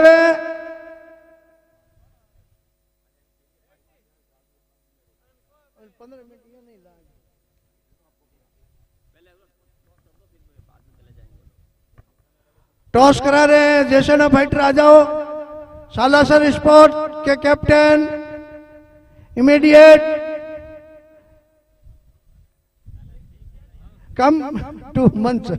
टॉस करा रहे हैं जैसेना फाइटर, आ जाओ। सालासर स्पोर्ट के कैप्टन इमीडिएट कम टू मंच।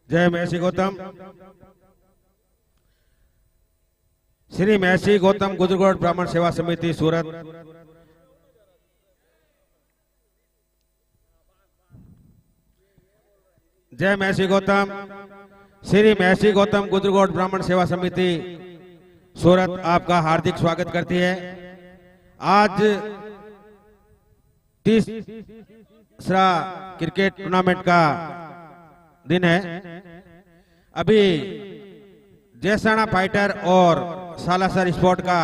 जय महर्षि गौतम। श्री महर्षि गौतम गुजरगोट ब्राह्मण सेवा समिति सूरत जय महर्षि गौतम। श्री महर्षि गौतम गुजरगोट ब्राह्मण सेवा समिति सूरत आपका हार्दिक स्वागत करती है। आज 30रा क्रिकेट टूर्नामेंट का दिन है। अभी जैसाना फाइटर और सालासर स्पोर्ट का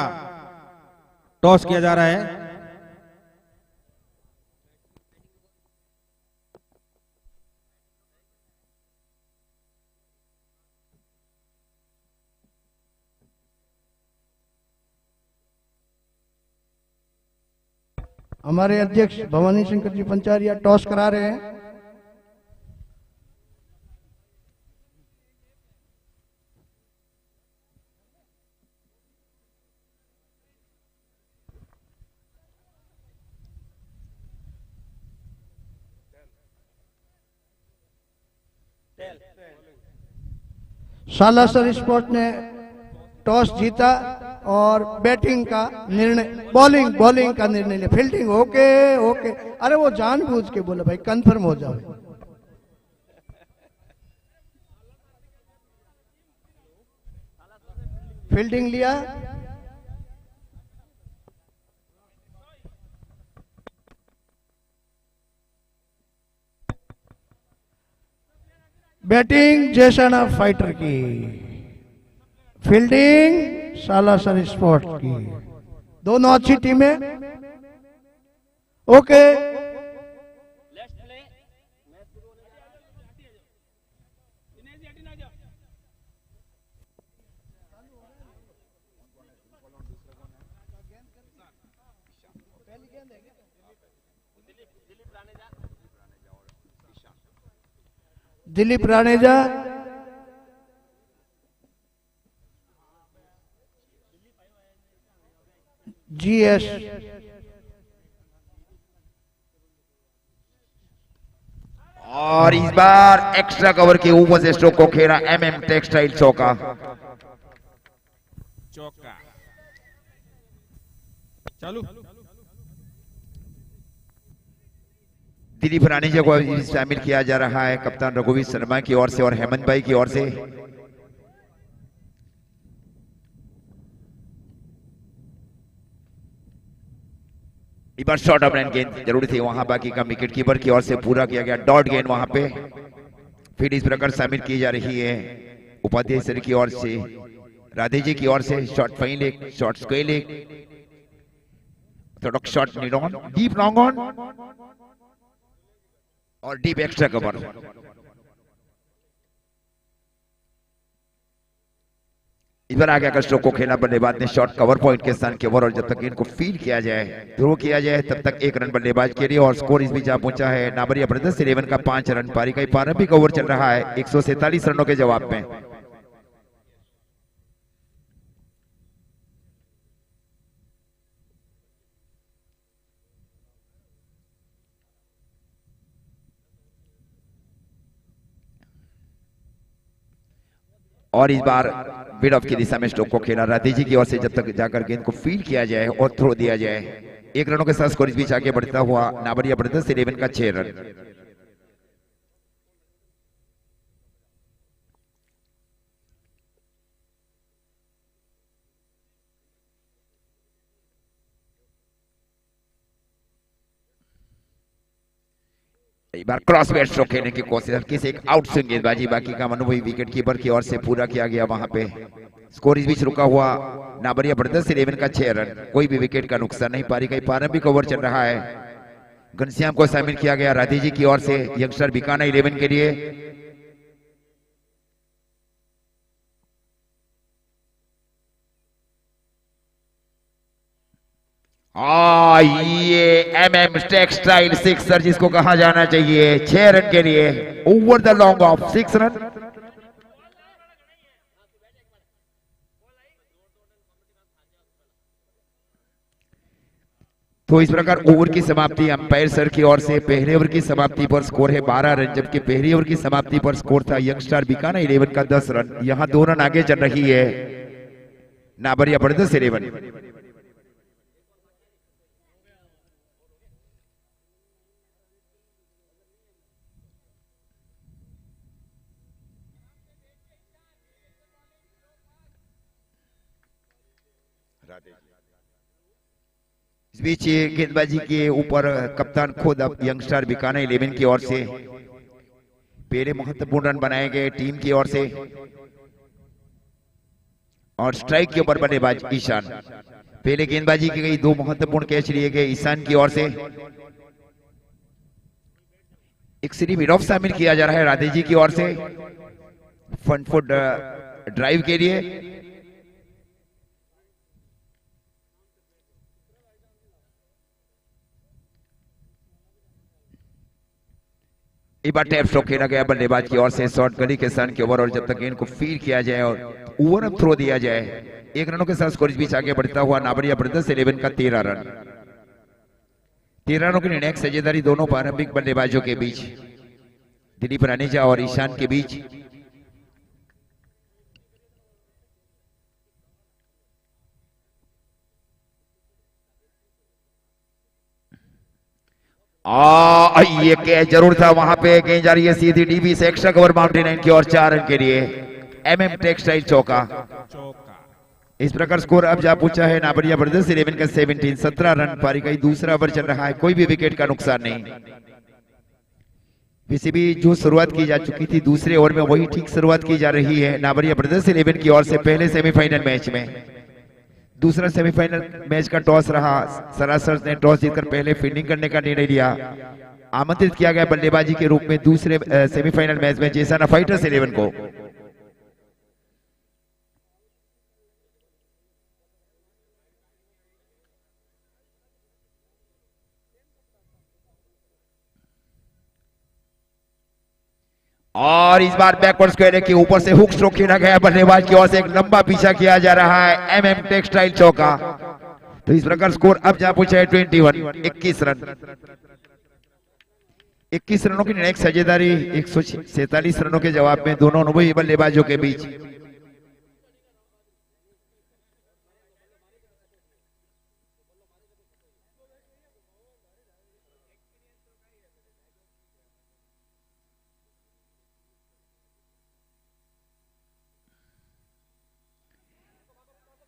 टॉस किया जा रहा है। हमारे अध्यक्ष भवानी शंकर जी पंचारिया टॉस करा रहे हैं। सालासर स्पोर्ट ने टॉस जीता और बैटिंग का निर्णय, बॉलिंग का निर्णय लिया। फील्डिंग ओके ओके, अरे वो जानबूझ के बोला भाई कंफर्म हो जाओ। फील्डिंग लिया। बैटिंग जैसाना फाइटर की, फील्डिंग सालासर स्पोर्ट की। दोनों अच्छी टीमें। ओके, दिलीप राणेजा, जीएस, और इस बार एक्स्ट्रा कवर के ऊपर से स्ट्रोक को खेला एमएम टेक्सटाइल चौका। चालू। दिलीप राणेजा को शामिल किया जा रहा है कप्तान रघुवीर शर्मा की ओर से और हेमंत भाई की ओर से। इस बार शॉर्ट ऑफ रन गेंद जरूरी थी वहां, बाकी का विकेट कीपर की ओर से पूरा किया गया, डॉट गेंद वहां पे। फिर इस प्रकार शामिल की जा रही है उपाध्याय सर की ओर से, राधे जी की ओर से। Short fine leg, short square leg, थोड़ा short mid on, deep long on और डीप एक्स्ट्रा कवर। इस बार आगे अगर स्ट्रोक को खेला बल्लेबाज ने शॉर्ट कवर पॉइंट के स्थान के ओवर, और जब तक इनको फील किया जाए, थ्रो किया जाए, तब तक 1 रन बल्लेबाज के लिए। और स्कोर इस बीच आ पहुंचा है नाबरिया ब्रदर्स 11 का 5 रन। पारी का प्रारंभिक ओवर चल रहा है 147 रनों के जवाब में। और इस बार मिड ऑफ की दिशा में स्ट्रोक को खेला राधे जी की ओर से, जब तक जाकर गेंद को फील किया जाए और थ्रो दिया जाए। 1 रनों के साथ स्कोर इस बीच आगे बढ़ता हुआ नाबरिया ब्रदर्स 11 का 6 रन। एक बार क्रॉस बैट स्ट्रोक खेलने की कोशिश, हल्की से एक आउट स्विंग गेंदबाजी, बाकी का अनुभवी विकेट कीपर की ओर से पूरा किया गया वहां पे। स्कोर इस बीच रुका हुआ नाबरिया ब्रदर्स 11 का 6 रन। कोई भी विकेट का नुकसान नहीं। पारी का प्रारंभिक ओवर चल रहा है। घनश्याम को शामिल किया गया राधे जी की ओर से, यंगस्टर बीकाना 11 के लिए। ये MM टेक्सटाइल सिक्सर जिसको कहा जाना चाहिए, 6 रन के लिए over the long off 6 run. तो इस प्रकार ओवर की समाप्ति अंपायर सर की ओर से। पहले ओवर की समाप्ति पर स्कोर है 12 रन, जबकि पहली ओवर की समाप्ति पर स्कोर था यंगस्टर बीकाना 11 का 10 रन। यहां 2 रन आगे चल रही है नाबरिया ब्रदर्स 11। इस बीच गेंदबाजी के ऊपर कप्तान खुद अब यंगस्टर बीकाना 11 की ओर से पहले महत्वपूर्ण रन बनाए गए टीम की ओर से। और स्ट्राइक के ऊपर बल्लेबाज ईशान। पहले गेंदबाजी की गई 2 महत्वपूर्ण कैच लिए गए ईशान की ओर से। एक सीरी मिड ऑफ शामिल किया जा रहा है राधे जी की ओर से फ्रंट फुट ड्राइव के लिए। एक बार टैप स्ट्रोक खेला गया बल्लेबाज की ओर से शॉर्ट गली के स्थान के ओवर, और जब तक गेंद को फील किया जाए और ओवर थ्रो दिया जाए। 1 रनों के साथ स्कोर इस बीच आगे बढ़ता हुआ नाबरिया ब्रदर्स 11 का 13 रन। 13 रनों की निर्णायक साझेदारी दोनों प्रारंभिक बल्लेबाजों के बीच, दिलीप रानीजा और ईशान के बीच। ये कैच जरूर था वहां पे। गेंद जा रही है सीधी डीबी से एक्स्ट्रा कवर बाउंड्री लाइन की ओर 4 रन के लिए। MM टेक्सटाइल चौका। इस प्रकार स्कोर अब जा पूछा है नाबरिया ब्रदर्स 11 का 17 रन। पारी का दूसरा ओवर चल रहा है, कोई भी विकेट का नुकसान नहीं। वैसे भी जो शुरुआत की जा चुकी थी दूसरे ओवर में, वही ठीक शुरुआत की जा रही है नाबरिया ब्रदर्स 11 की ओर से। पहले सेमीफाइनल मैच में, दूसरा सेमीफाइनल मैच का टॉस रहा। सरासर ने टॉस जीतकर पहले फील्डिंग करने का निर्णय लिया। आमंत्रित किया गया बल्लेबाजी के रूप में दूसरे सेमीफाइनल मैच में जेसाना फाइटर्स 11 को। और इस बार बैकवर्ड स्क्वायर के ऊपर से हुक स्ट्रोक खेला गया बल्लेबाज की ओर से। एक लंबा पीछा किया जा रहा है MM टेक्सटाइल चौका। तो इस प्रकार स्कोर अब जा पूछा है 21 रन। 21 रनों की निर्णायक साझेदारी 147 रनों के जवाब में दोनों अनुभवी बल्लेबाजों के बीच।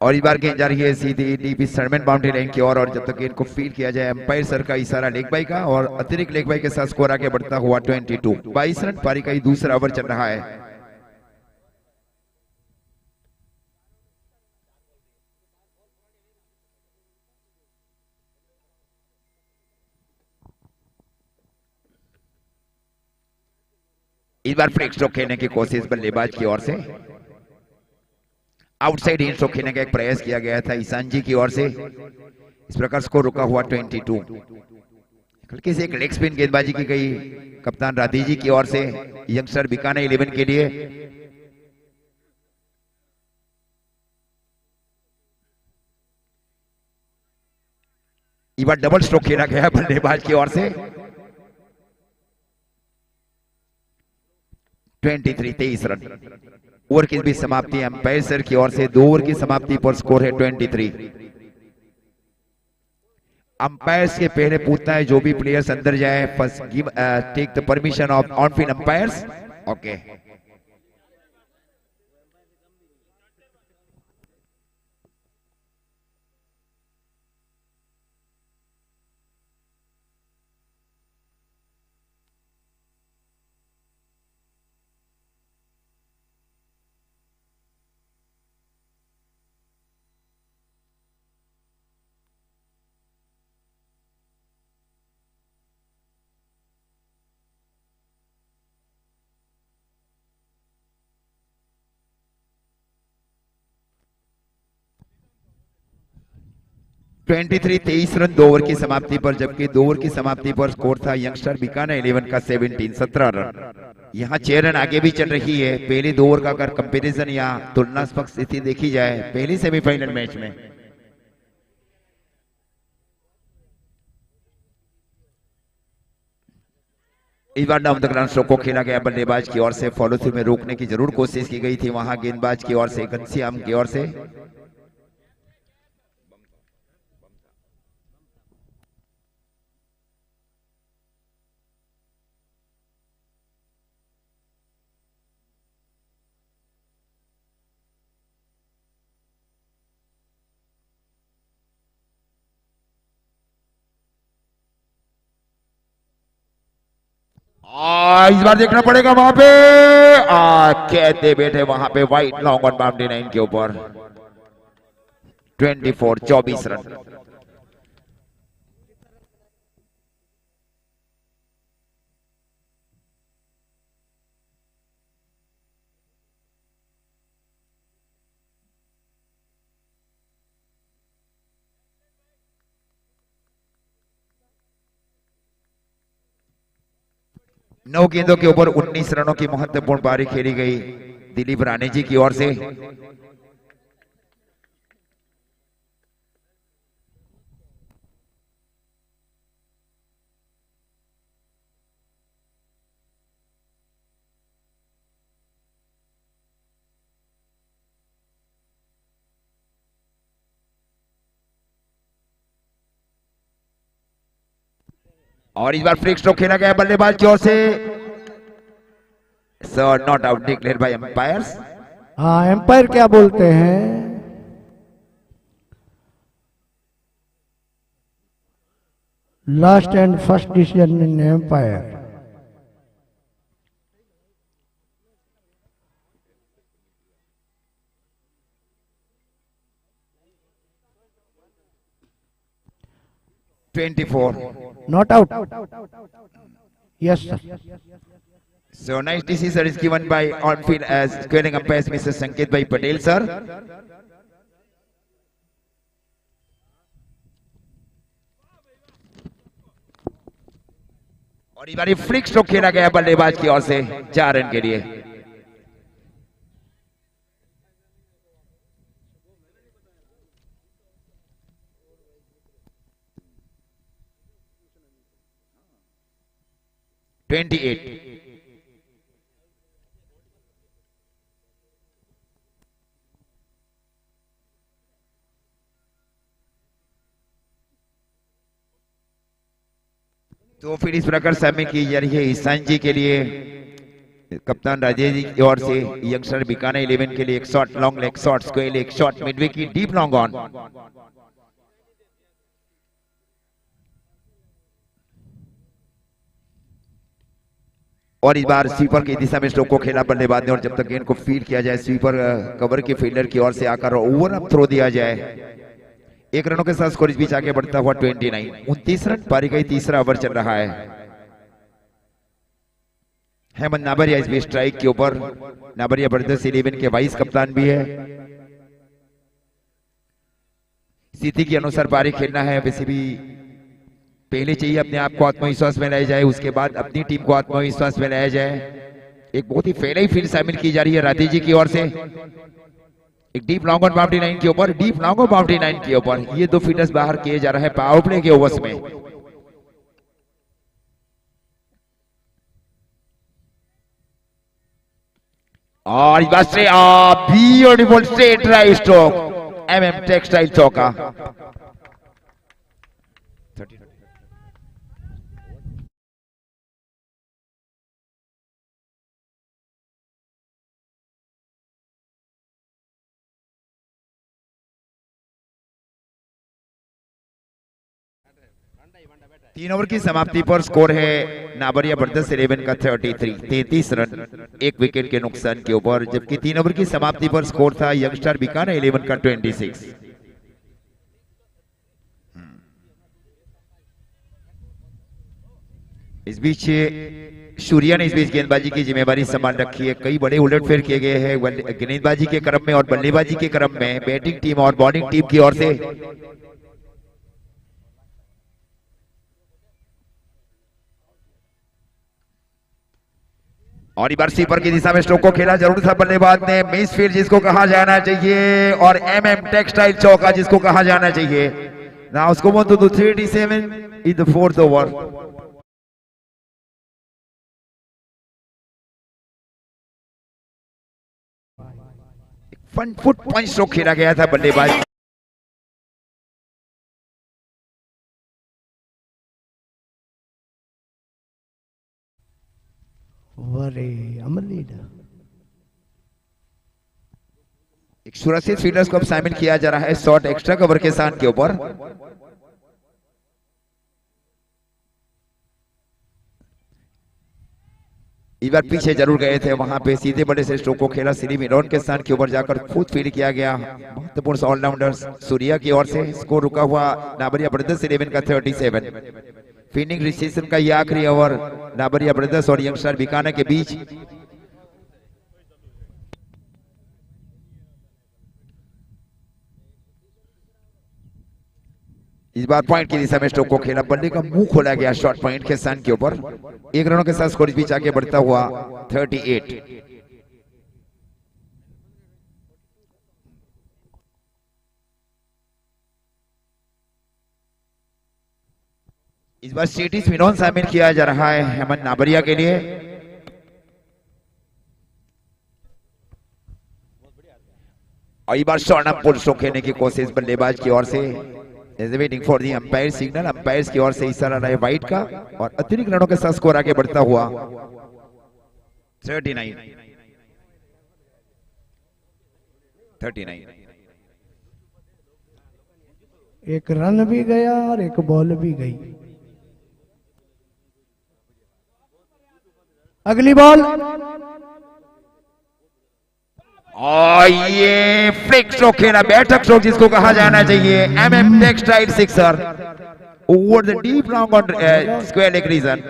और इस बार गेंद जा रही है सीधी डीप सर्मेंट बाउंड्री लाइन की ओर, और जब तक गेंद को फील किया जाए अंपायर सर का इशारा लेग बाई का, और अतिरिक्त लेग बाई के साथ स्कोर आगे बढ़ता हुआ 22। 22 रन पारी का ही दूसरा ओवर चल रहा है। इस बार फ्लिक स्ट्रोक खेलने की कोशिश बल्लेबाज की ओर से, आउटसाइड इन स्ट्रोक खेलने का एक प्रयास किया गया था ईशान जी की ओर से। इस प्रकार स्कोर रुका हुआ 22। हल्की से एक लेग स्पिन गेंदबाजी की गई कप्तान राधी जी की ओर से यंगस्टर बीकानेर 11 के लिए। इस बार डबल स्ट्रोक खेला गया बल्लेबाज की ओर से। 23 रन। ओवर की भी समाप्ति अंपायर सर की ओर से 2 ओवर की समाप्ति पर स्कोर है 23। अंपायर्स के पहले पूछता है जो भी प्लेयर्स अंदर जाए, first give take the permission of on field umpires. Okay, twenty 23 run 2 over की समाप्ति पर, जबकि 2 ओवर की समाप्ति पर स्कोर था यंगस्टर बीकानेर 11 का 17 रन। यहाँ 6 रन आगे भी चल रही है। पहले 2 ओवर का अगर कंपैरिजन या तुलनात्मक स्थिति देखी जाए पहली सेमीफाइनल मैच में, इस बार डाउन द ग्राउंड स्ट्रोक को खेला गया बल्लेबाज की ओर से। फॉलो थ्रू में रोकने की जरूर कोशिश की गई थी वहां गेंदबाज की ओर से, घनश्याम की ओर से। इस बार देखना पड़ेगा वहां पे कहते बैठे वहां पे white long on boundary line के ऊपर। 24 रन। नौ गेंदों के ऊपर 19 रनों की महत्वपूर्ण पारी खेली गई दिलीप राणे जी की ओर से। और इस बार फ्लिक स्ट्रोक खेला गया बल्लेबाज की ओर से। Sir not out declare by umpires. हाँ, एम्पायर क्या बोलते हैं? Last and first decision in umpire. Not out. Yes, sir. So nice decision is given by on field as squaring umpires Mr. Sanket Bhai Patel sir. और इस बार flick stroke खेला गया बल्लेबाज की ओर से 4 रन के लिए। तो फिर इस प्रकार समय की जा रही है ईशान जी के लिए कप्तान राजेश जी की ओर से यंगस्टर बीकाना 11 के लिए एक shot long leg shot square एक शॉट मिडवे की डीप लॉन्ग ऑन। और इस बार स्वीपर की दिशा में स्ट्रोक को खेला बल्लेबाज ने और जब तक गेंद को फील्ड किया जाए स्वीपर कवर के फील्डर की ओर से आकर ओवर अप थ्रो दिया जाए। 1 रनों के साथ स्कोर इस बीच आगे बढ़ता हुआ 29 29 रन पारी का तीसरा ओवर चल रहा है। हेमंत नाबरिया इस बीच स्ट्राइक के ऊपर। नाबरिया ब्रदर्स 11 के वाइस कप्तान भी है। स्थिति के अनुसार पारी खेलना है। वैसे भी पहले चाहिए अपने आप को आत्मविश्वास में लाया जाए, उसके बाद अपनी टीम को आत्मविश्वास में लाया जाए। एक बहुत ही फैलाई फील्ड शामिल की जा रही है राधे जी की ओर से। एक deep long on boundary line के ऊपर, deep long on boundary line के ऊपर ये 2 फील्डर्स बाहर किए जा रहे हैं पावर प्ले के ओवर्स में। और इस बार से beautiful straight drive stroke MM textile चौका। तीन ओवर की समाप्ति पर स्कोर है नाबरिया ब्रदर्स 11 का 33 रन 1 विकेट के नुकसान के ऊपर, जबकि 3 ओवर की समाप्ति पर स्कोर था यंगस्टर बीकाना 11 का 26। इस बीच सूर्या ने इस बीच गेंदबाजी की जिम्मेवारी संभाल रखी है। कई बड़े उलटफेर किए गए हैं गेंदबाजी के क्रम में और बल्लेबाजी के क्रम में बैटिंग टीम और बॉलिंग टीम की ओर से। और इबार सीपर की दिशा में स्ट्रोक को खेला जरूर था बल्लेबाज ने। मिस फील्ड जिसको कहा जाना चाहिए और एमएम टेक्सटाइल चौका जिसको कहा जाना चाहिए। नाउ उसको move to 37 in the 4th over. Front foot punch stroke खेला गया था बल्लेबाज। एक सुरक्षित फील्डर्स को अब शामिल किया जा रहा है शॉर्ट एक्स्ट्रा कवर के साथ के ऊपर। इस बार पीछे जरूर गए थे, वहां पे सीधे बड़े से स्ट्रोक को खेला सिली मिलोन के स्थान के ऊपर जाकर खुद फील्ड किया गया। महत्वपूर्ण ऑलराउंडर सूर्या की ओर से स्कोर रुका हुआ नाबरिया ब्रदर्स 11 का 37। फील्डिंग रिसेशन का यह आखिरी ओवर नाबरिया ब्रदर्स और यंगस्टर बीकाना के बीच। इस बार पॉइंट की दिशा में स्ट्रोक को खेला, बल्ले का मुंह खोला गया शॉर्ट पॉइंट के स्थान के ऊपर। 1 रनों के साथ स्कोर इस बीच आगे बढ़ता हुआ 38। इस बार सिटी स्पिनॉन शामिल किया जा रहा है हेमंत नाबरिया के लिए। और इस बार स्वर्णम पुल स्ट्रोक खेलने की कोशिश बल्लेबाज की ओर से। Waiting for the umpire signal, umpires की ओर से इशारा रहा है वाइट का और अतिरिक्त रनों के साथ स्कोर आगे बढ़ता हुआ 39। एक रन भी गया और एक बॉल भी गई। अगली बॉल और ये फ्लिक स्ट्रोक खेला, बैठक स्ट्रोक जिसको कहा जाना चाहिए। MM textile sixer over the deep long on square leg region.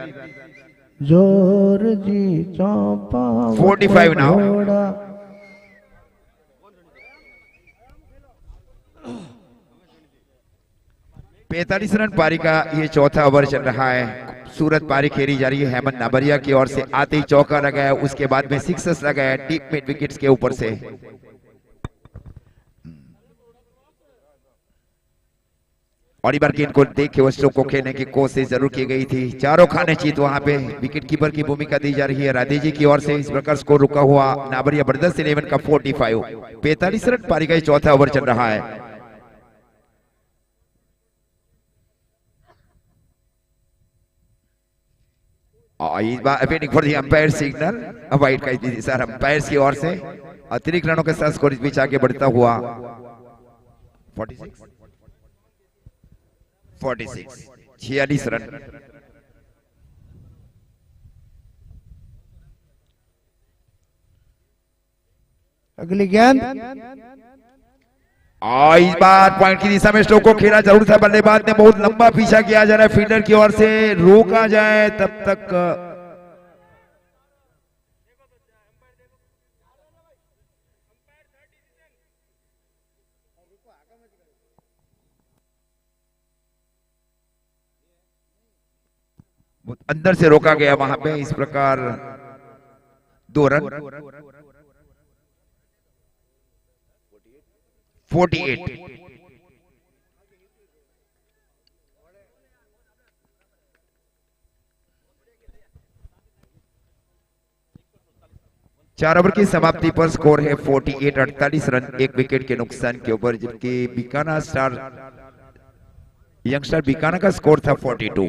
जोर जी चौपा 45 नाउ। 45 रन पारी का ये चौथा ओवर चल रहा है। खूबसूरत पारी खेली जा रही है हेमंत नाबरिया की ओर से। आते ही चौका लगाया, उसके बाद में सिक्सर्स लगाया डीप मिड विकेट्स के ऊपर से। और इस बार गेंद को देख के वो स्ट्रोक को खेलने की कोशिश जरूर की गई थी। चारों खाने चीत वहां पे विकेट कीपर की भूमिका दी जा रही है राधे जी की ओर से। इस प्रकार स्कोर रुका हुआ नाबरिया ब्रदर्स 11 का 45। 45 रन पारी का चौथा ओवर चल रहा है। इस बार waiting for the umpire signal, wide का दी सर अंपायर की ओर से। अतिरिक्त रनों के साथ स्कोर इस बीच आगे बढ़ता हुआ 46 46 रन। अगली गेंद इस बार पॉइंट की दिशा में स्ट्रोक को खेला जरूर था, बल्लेबाज ने बहुत लंबा पीछा किया जा रहा है, फील्डर की ओर से रोका जाए तब तक। अंदर से रोका गया वहां पे, इस प्रकार 2 रन। 48। चार ओवर की समाप्ति पर स्कोर है 48, 48 रन, 1 विकेट के नुकसान के ऊपर, जबकि बीकाना स्टार यंगस्टर बीकाना का स्कोर था 42।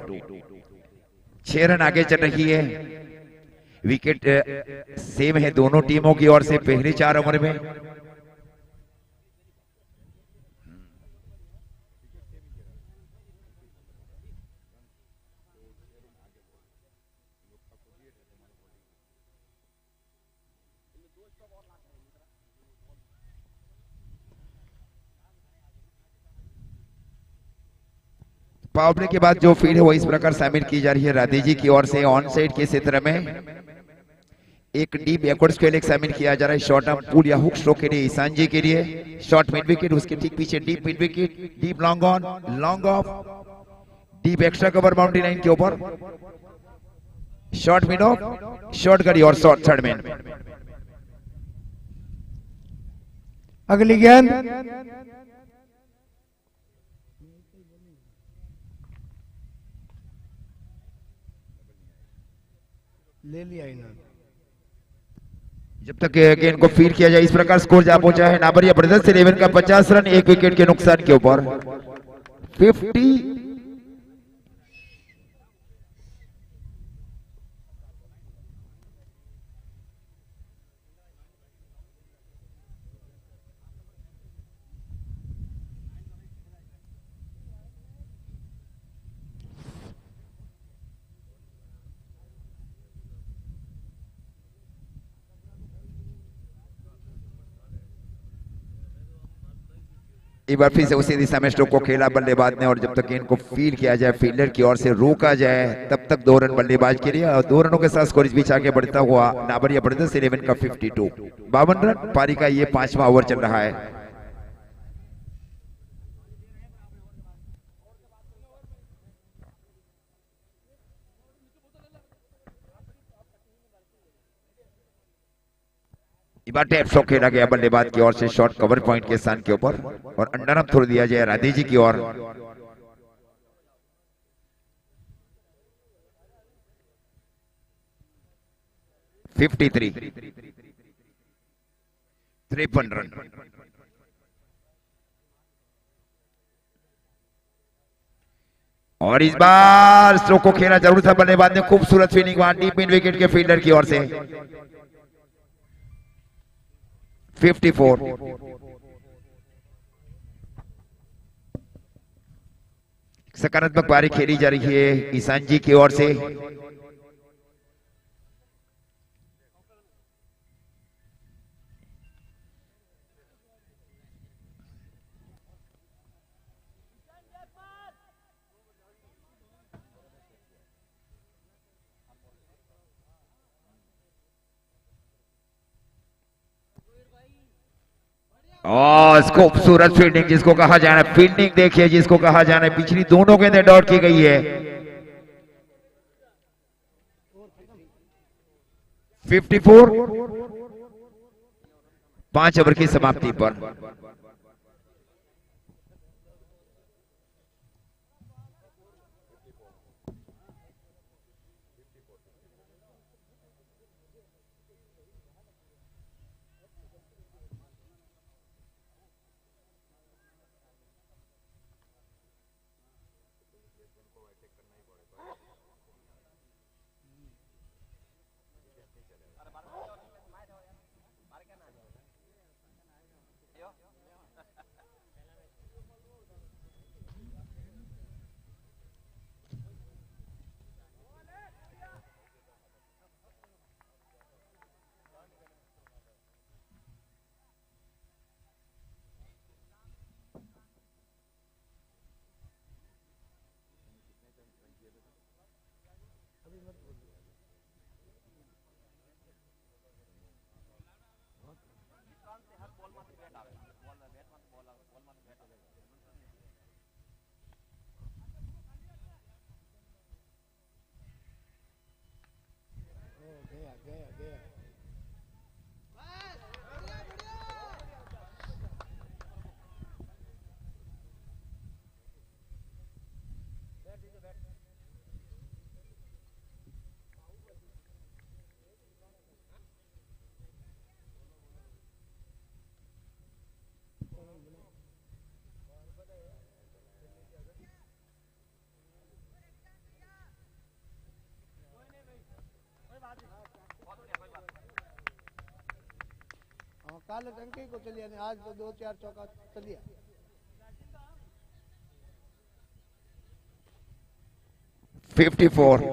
6 रन आगे चल रही है। विकेट सेम है दोनों टीमों की ओर से पहले 4 ओवर में। पावर प्ले के बाद जो फील्ड है वो इस प्रकार शामिल की जा रही है राधे जी की ओर से। ऑन साइड के क्षेत्र में एक डीप बैकवर्ड स्क्वेयर लेग शामिल किया जा रहा है, शॉर्ट आर्म पुल या हुक स्ट्रोक के लिए ईशान जी के लिए। शॉर्ट मिड विकेट, उसके ठीक पीछे deep mid wicket, deep long on, long off, deep extra cover boundary line के ऊपर, शॉर्ट मिड ऑफ, शॉर्ट गड़ी और शॉर्ट थर्ड मैन। अगली गेंद ले लिया इन्होंने। जब तक गेंद को फील्ड किया जाए, इस प्रकार स्कोर जा पहुंचा है नाबरिया ब्रदर्स 11 का 50 रन, 1 विकेट के नुकसान के ऊपर 50। एक बार फिर से उसी दिशा में स्ट्रोक को खेला बल्लेबाज ने, और जब तक गेंद को फील्ड किया जाए, फील्डर की ओर से रोका जाए, तब तक 2 रन बल्लेबाज के लिए। और 2 रनों के साथ स्कोर इस बीच आगे बढ़ता हुआ नाबरिया ब्रदर्स 11 का 52। 52 रन पारी का ये 5वां ओवर चल रहा है। टैप शॉट खेला गया बल्लेबाज की ओर से, शॉट कवर पॉइंट के स्थान के ऊपर, और अंडर आर्म थ्रो दिया जाए राधे जी की ओर। (53) 53 रन। और इस बार स्ट्रोक को खेला जरूर था, बल्लेबाज ने खूबसूरत फील्डिंग वहां डीप मिड विकेट के फील्डर की ओर से। 54। सकारात्मक पारी खेली जा रही है ईशान जी की ओर से। और खूबसूरत फील्डिंग जिसको कहा जाना, फील्डिंग देखिए जिसको कहा जाना, पिछली दोनों गेंदें डॉट की गई है। 54। 5 ओवर की समाप्ति पर काले टंके को चलिए आज तो 2-4 चौका चलिए 54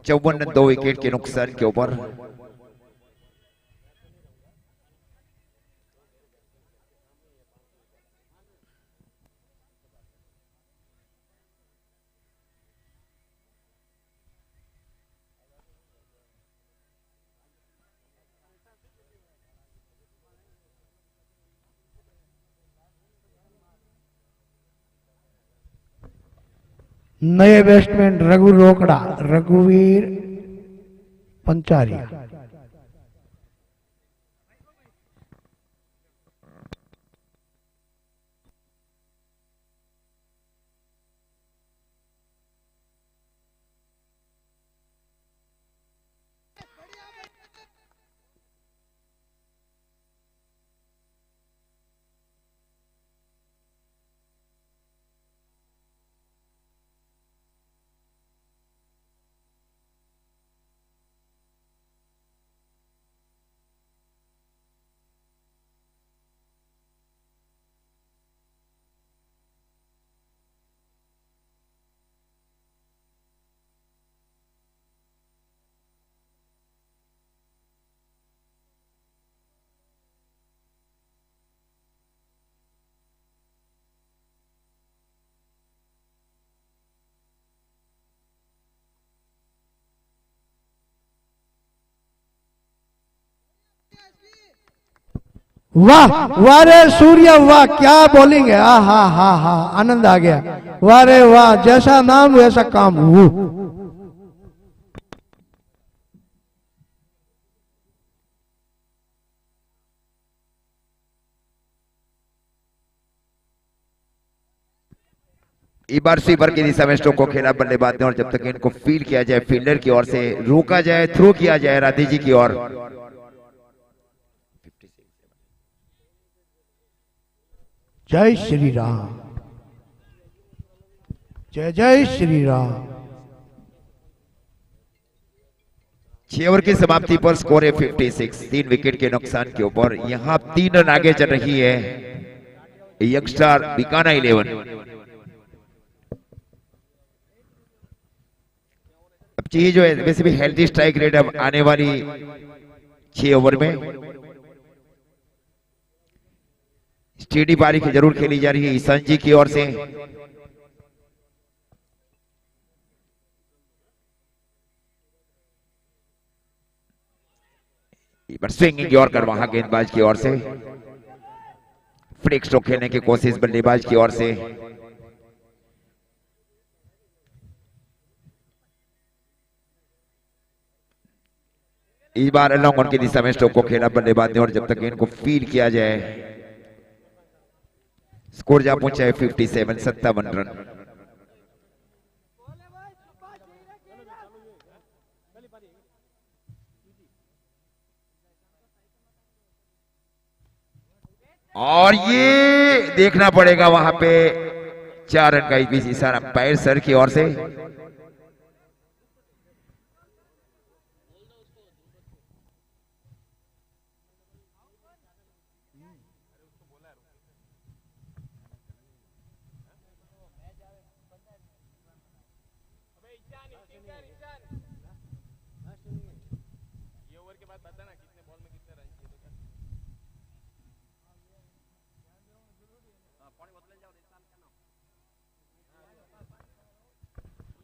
54 रन 2 विकेट के नुकसान के ऊपर। नए बैट्समैन रघु रोकड़ा, रघुवीर पंचारिया। वाह वाह रे सूर्य, वाह क्या बॉलिंग है। हा आनंद आ गया। वाह रे वाह, जैसा नाम वैसा काम। वो इस बार स्वीपर की दिशा में स्ट्रोक को खेला बल्लेबाज ने और जब तक इनको फील किया जाए फील्डर की ओर से रोका जाए, थ्रो किया जाए राधे जी की ओर। जय श्री राम, जय जय श्री राम। 6 ओवर की समाप्ति पर स्कोर है 56, 3 विकेट के नुकसान के ऊपर। यहां 3 रन आगे चल रही है यंगस्टर बीकाना 11। अब चाहिए जो है वैसे भी हेल्थी स्ट्राइक रेट अब आने वाली 6 ओवर में स्टेडी पारी की जरूर खेली जा रही है ईशान जी की ओर से। स्विंगिंग की ओर कर वहां गेंदबाज की ओर से फ्लिक स्ट्रोक खेलने की कोशिश बल्लेबाज की ओर से। इस बार लॉन्ग ऑन की दिशा में स्ट्रोक को खेला बल्लेबाज ने और जब तक इनको फील किया जाए स्कोर जा पहुंचा है 57, 57 रन। और ये देखना पड़ेगा वहां पे 4 रन का बीच इशारा अंपायर सर की ओर से।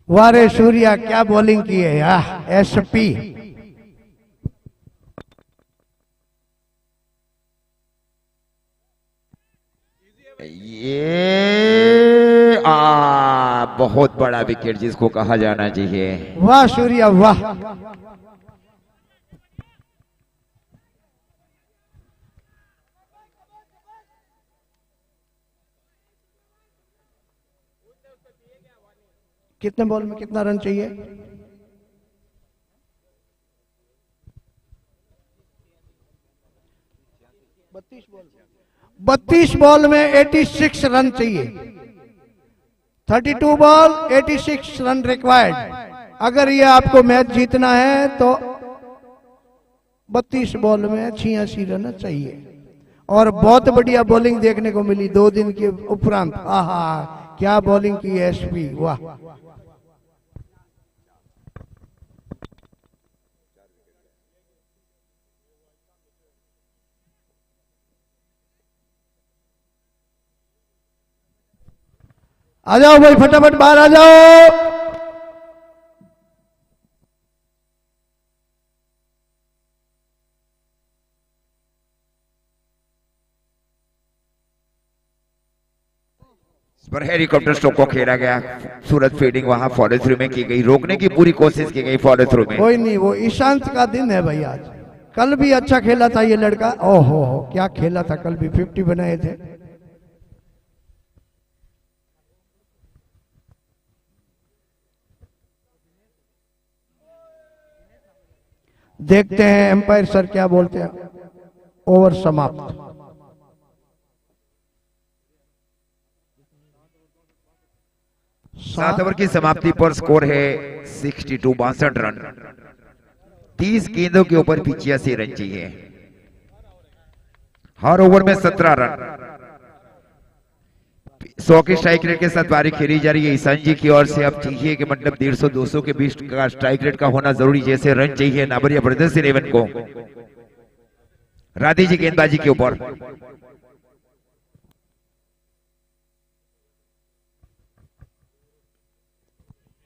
वारे सूर्या क्या बॉलिंग की है यार। एसपी ये बहुत बड़ा विकेट जिसको कहा जाना चाहिए। वाह सूर्या वाह। कितने बॉल में कितना रन चाहिए? 32 बॉल में 86 रन चाहिए। 32 बॉल 86 रन रिक्वायर्ड। अगर ये आपको मैच जीतना है तो 32 बॉल में 86 रन चाहिए। और बहुत बढ़िया बॉलिंग देखने को मिली 2 दिन के उपरांत। आहा, क्या बॉलिंग की है एसपी, वाह। आ जाओ भाई, फटाफट बाहर आ जाओ। पर हेलीकॉप्टर स्ट्रोक को खेला गया। सूरज फील्डिंग वहां फॉलो थ्रू में की गई, रोकने की पूरी कोशिश की गई फॉलो थ्रू में। कोई नहीं, वो ईशांत का दिन है भाई आज। कल भी अच्छा खेला था ये लड़का, ओहो हो क्या खेला था कल भी, 50 बनाए थे। देखते हैं एम्पायर सर क्या बोलते हैं। ओवर समाप्त। सात ओवर की समाप्ति पर स्कोर है 62, 62 रन। 30 गेंदों के ऊपर 85 रन चाहिए। हर ओवर में 17 रन। 100 की स्ट्राइक रेट के साथ पारी खेली जा रही है ईशान जी की ओर से। अब चाहिए कि मतलब 150-200 के बीच का स्ट्राइक रेट का होना जरूरी, जैसे रन चाहिए नाबरिया ब्रदर्स 11 को। राधे जी गेंदबाजी के ऊपर।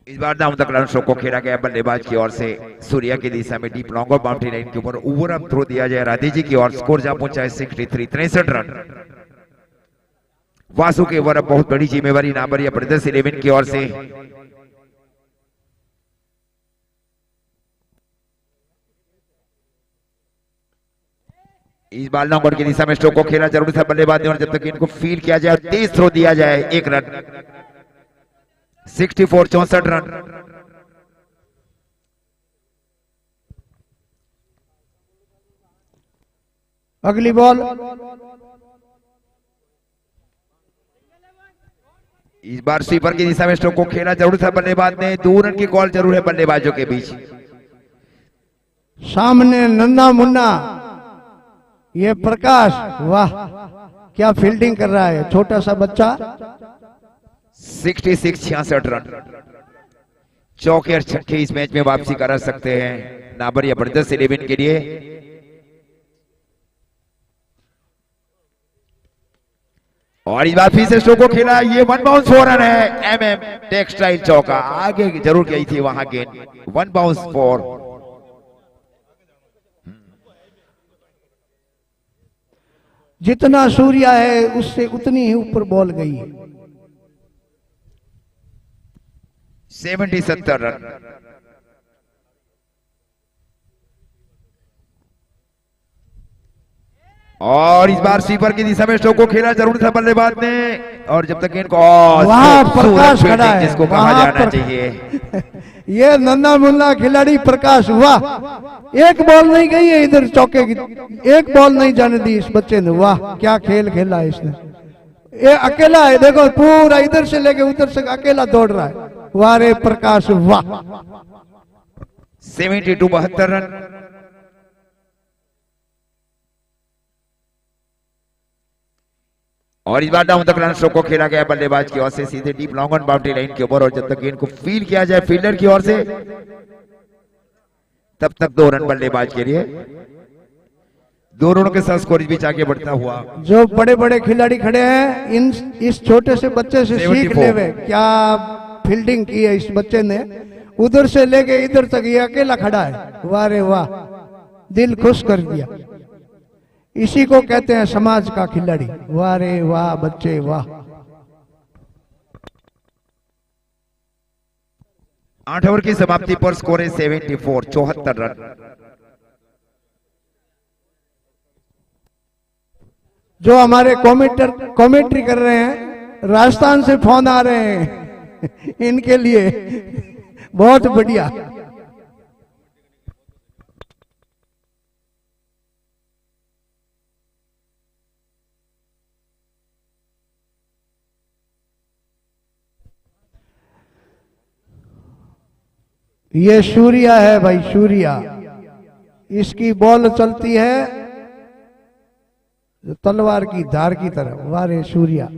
इस बार दाम तक रन को खेला गया बल्लेबाज की ओर से सूर्या की दिशा में डीप लॉन्ग और बाउंड्री लाइन के ऊपर ओवर अप थ्रो दिया जाए राधे जी की ओर। स्कोर जहां पहुंचा है 63, 63 रन। वासु के ओवर बहुत बड़ी जिम्मेवारी नाबरिया ब्रदर्स 11 की ओर से। इस बार लॉन्ग की दिशा में स्ट्रोक को खेला जरूरी था बल्लेबाज ने, और जब तक इनको फील किया जाए तेज थ्रो दिया जाए 1 रन। 64, 64 रन। अगली बॉल। इस बार स्वीपर की दिशा में स्ट्रोक को खेला जरूर था बल्लेबाज ने। 2 रन की कॉल जरूर है बल्लेबाजों के बीच। सामने नन्ना मुन्ना, ये प्रकाश, वाह क्या फील्डिंग कर रहा है छोटा सा बच्चा। 66, 66 रन। चौके और छक्के इस मैच में वापसी करा सकते हैं नाबरिया ब्रदर्स 11 के लिए। और इस बार फिर से स्ट्रोक को खेला, ये 1 बाउंस 4 रन है। एमएम टेक्सटाइल चौका, आगे जरूर गई थी वहां गेंद। 1 बाउंस 4। जितना सूर्या है उससे उतनी ही ऊपर बॉल गई है। 70 रन। और इस बार स्वीपर की दिशा में स्ट्रोक को खेला जरूर था बल्लेबाज ने, और जब तक इनको वहां प्रकाश खड़ा है जिसको कहा जाना चाहिए। ये नन्ना मुन्ना खिलाड़ी प्रकाश, वाह। एक बॉल नहीं गई है इधर चौके की, एक बॉल नहीं जाने दी इस बच्चे ने। वाह क्या खेल खेला है इसने। ये अकेला है, देखो पूरा इधर से लेके उधर से अकेला दौड़ रहा है। वाह रे प्रकाश, वाह। 72, 72 रन। और इस बार डाउन तक रन स्ट्रोक को खेला गया बल्लेबाज की ओर से सीधे deep long on boundary line के ऊपर, और जब तक गेंद को फील किया जाए फील्डर की ओर से तब तक 2 रन बल्लेबाज के लिए। 2 रनों के साथ स्कोर बीच आगे बढ़ता हुआ। जो बड़े बड़े खिलाड़ी खड़े हैं, इन इस छोटे से बच्चे से सीख ले वे, क्या फील्डिंग की है इस बच्चे ने। उधर से लेके इधर तक ये अकेला खड़ा है। वाह रे वाह, दिल खुश कर दिया। इसी को कहते हैं समाज का खिलाड़ी। वाह रे वाह बच्चे, वाह। 8 ओवर की समाप्ति पर स्कोर है 74, 74 रन। जो हमारे कमेंट्री कर रहे हैं, राजस्थान से फोन आ रहे हैं इनके लिए, बहुत बढ़िया। ये सूर्या है भाई, सूर्या। इसकी बॉल चलती है जो तलवार की धार की तरह। वाह रे सूर्या।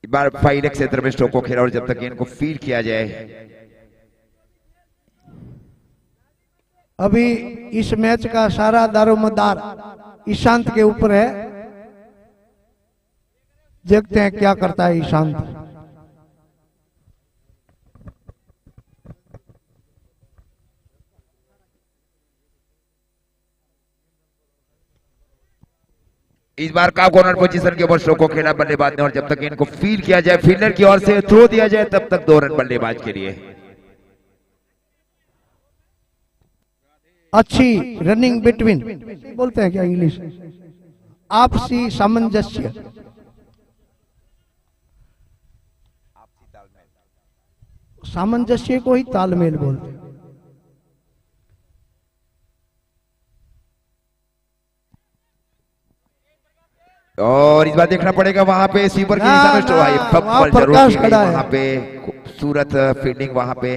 इस बार 5 क्षेत्र में स्ट्रोक को खेला और जब तक गेंद को फील किया जाए। अभी इस मैच का सारा दारोमदार ईशांत के ऊपर है। देखते हैं क्या करता है ईशांत। इस बार का कॉर्नर पोजीशन के ऊपर स्ट्रोक को खेला बल्लेबाज ने और जब तक इनको फील किया जाए, फील्डर की ओर से थ्रो दिया जाए, तब तक 2 रन बल्लेबाज के लिए। अच्छी रनिंग बिटवीन बोलते हैं क्या इंग्लिश, आपसी सामंजस्य। सामंजस्य को ही तालमेल बोलते हैं। और इस बार देखना पड़ेगा वहां पे स्वीपर की दिशा में वहां जरूर प्रकाश की गई, खड़ा है। वहां पे खूबसूरत फील्डिंग वहां पे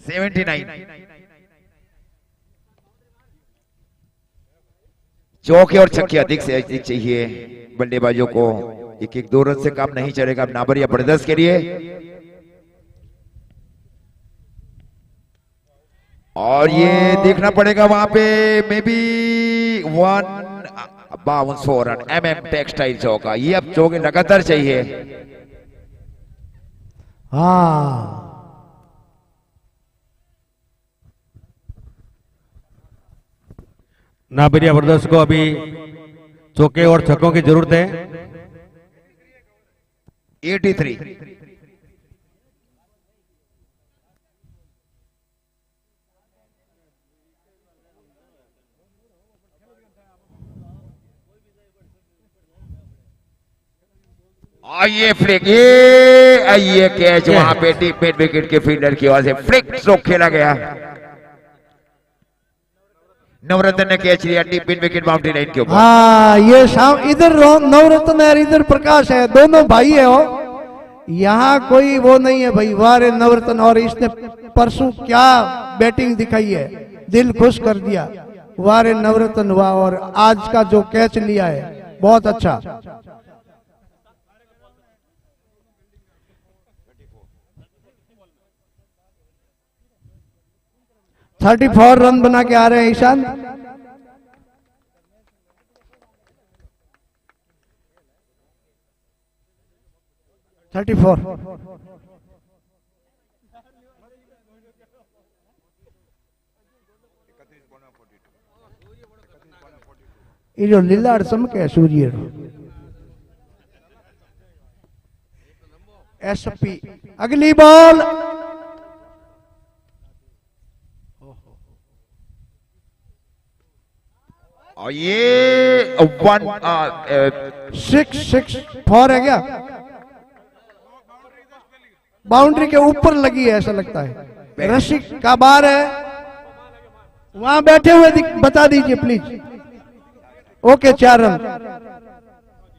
79। चौके और छक्के अधिक से अधिक चाहिए बल्लेबाजों को। एक एक 2 रन से काम नहीं चलेगा। अब नाबरिया बर्दाश्त के लिए और ये देखना पड़ेगा वहां पे may be 52 run MM textile चौका। ये अब चौके लगातार चाहिए। हाँ नाबरिया ब्रदर्स को अभी चौके और छक्कों की जरूरत है। 83। आइए फ्लिक, ये आइए कैच वहां पे डीप मिड विकेट के फील्डर की ओर से फ्लिक स्ट्रोक खेला गया। नवरत्न ने कैच लिया deep mid wicket boundary line के ऊपर। हाँ ये इधर नवरत्न है, इधर प्रकाश है, दोनों भाई है हो। यहाँ कोई वो नहीं है भाई। वाह रे नवरत्न। और इसने परसों क्या बैटिंग दिखाई है, दिल खुश कर दिया। वाह रे नवरत्न वाह। और आज का जो कैच लिया है बहुत अच्छा। 34 रन बना के आ रहे हैं ईशान। Thirty four. ये जो लीलाड़ चमके सूर्य SP। अगली बॉल और ये 6-6-4 है क्या? बाउंड्री के ऊपर लगी है ऐसा लगता है। रसिक का बार है, वहां बैठे हुए बता दीजिए please. Okay 4 run.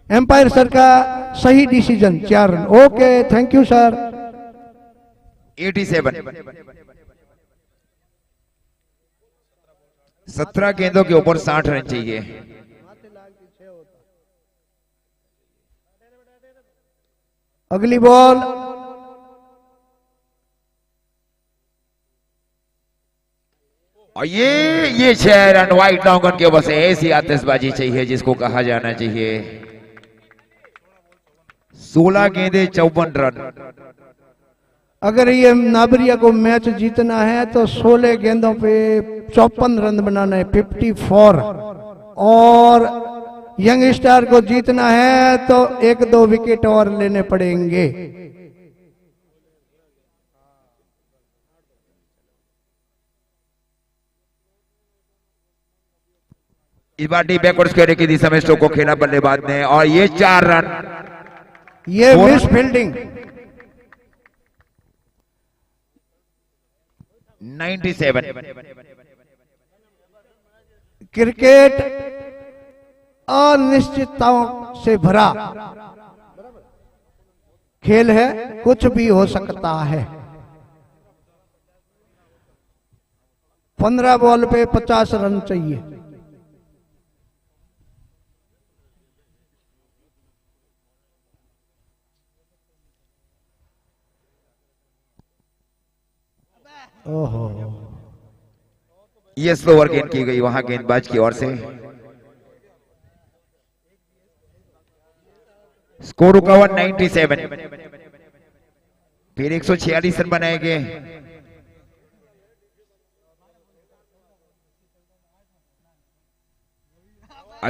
Umpire sir का सही decision 4 run. Okay thank you sir. 87। 17 गेंदों के ऊपर 60 रन चाहिए। अगली बॉल और ये 6 रन वाइट लॉन्गन के ऊपर से ऐसी आतिशबाजी चाहिए जिसको कहा जाना चाहिए। 16 गेंदे 54 रन। अगर ये नाबरिया को मैच जीतना है तो 16 गेंदों पे 54 रन बनाना है, 54। और यंग स्टार को जीतना है तो 1-2 विकेट और लेने पड़ेंगे। इस बार डी बैकवर्ड स्क्वायर की दिशा में स्ट्रोक को खेला बल्लेबाज ने और ये 4 रन। ये मिस फील्डिंग। 97। क्रिकेट अनिश्चितताओं से भरा खेल है, कुछ भी हो सकता है। 15 बॉल पे 50 रन चाहिए। ओहो, ये स्लोवर गेंद की गई वहां गेंदबाज की ओर से। स्कोर रुका हुआ 97। फिर 146 रन बनाए गए।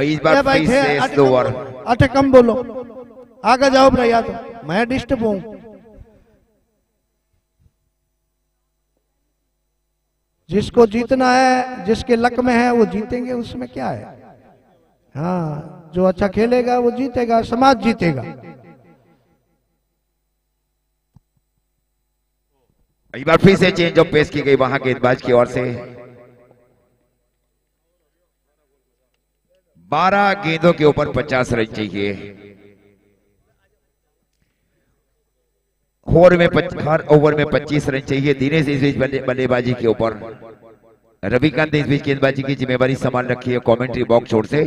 इस बार भाई फिर से स्लोवर। अटे कम बोलो, आगे जाओ भैया, तो मैं डिस्टर्ब हूं। जिसको जीतना है, जिसके लक में है वो जीतेंगे, उसमें क्या है। हाँ, जो अच्छा खेलेगा वो जीतेगा, समाज जीतेगा। इस बार फिर से चेंज ऑफ पेस की गई वहां गेंदबाज की ओर से। 12 गेंदों के ऊपर 50 रन चाहिए। हर ओवर में 25 रन चाहिए। दिनेश इस बीच बल्लेबाजी के ऊपर, रविकांत इस बीच गेंदबाजी की जिम्मेवारी संभाल रखी है कमेंट्री बॉक्स छोर से।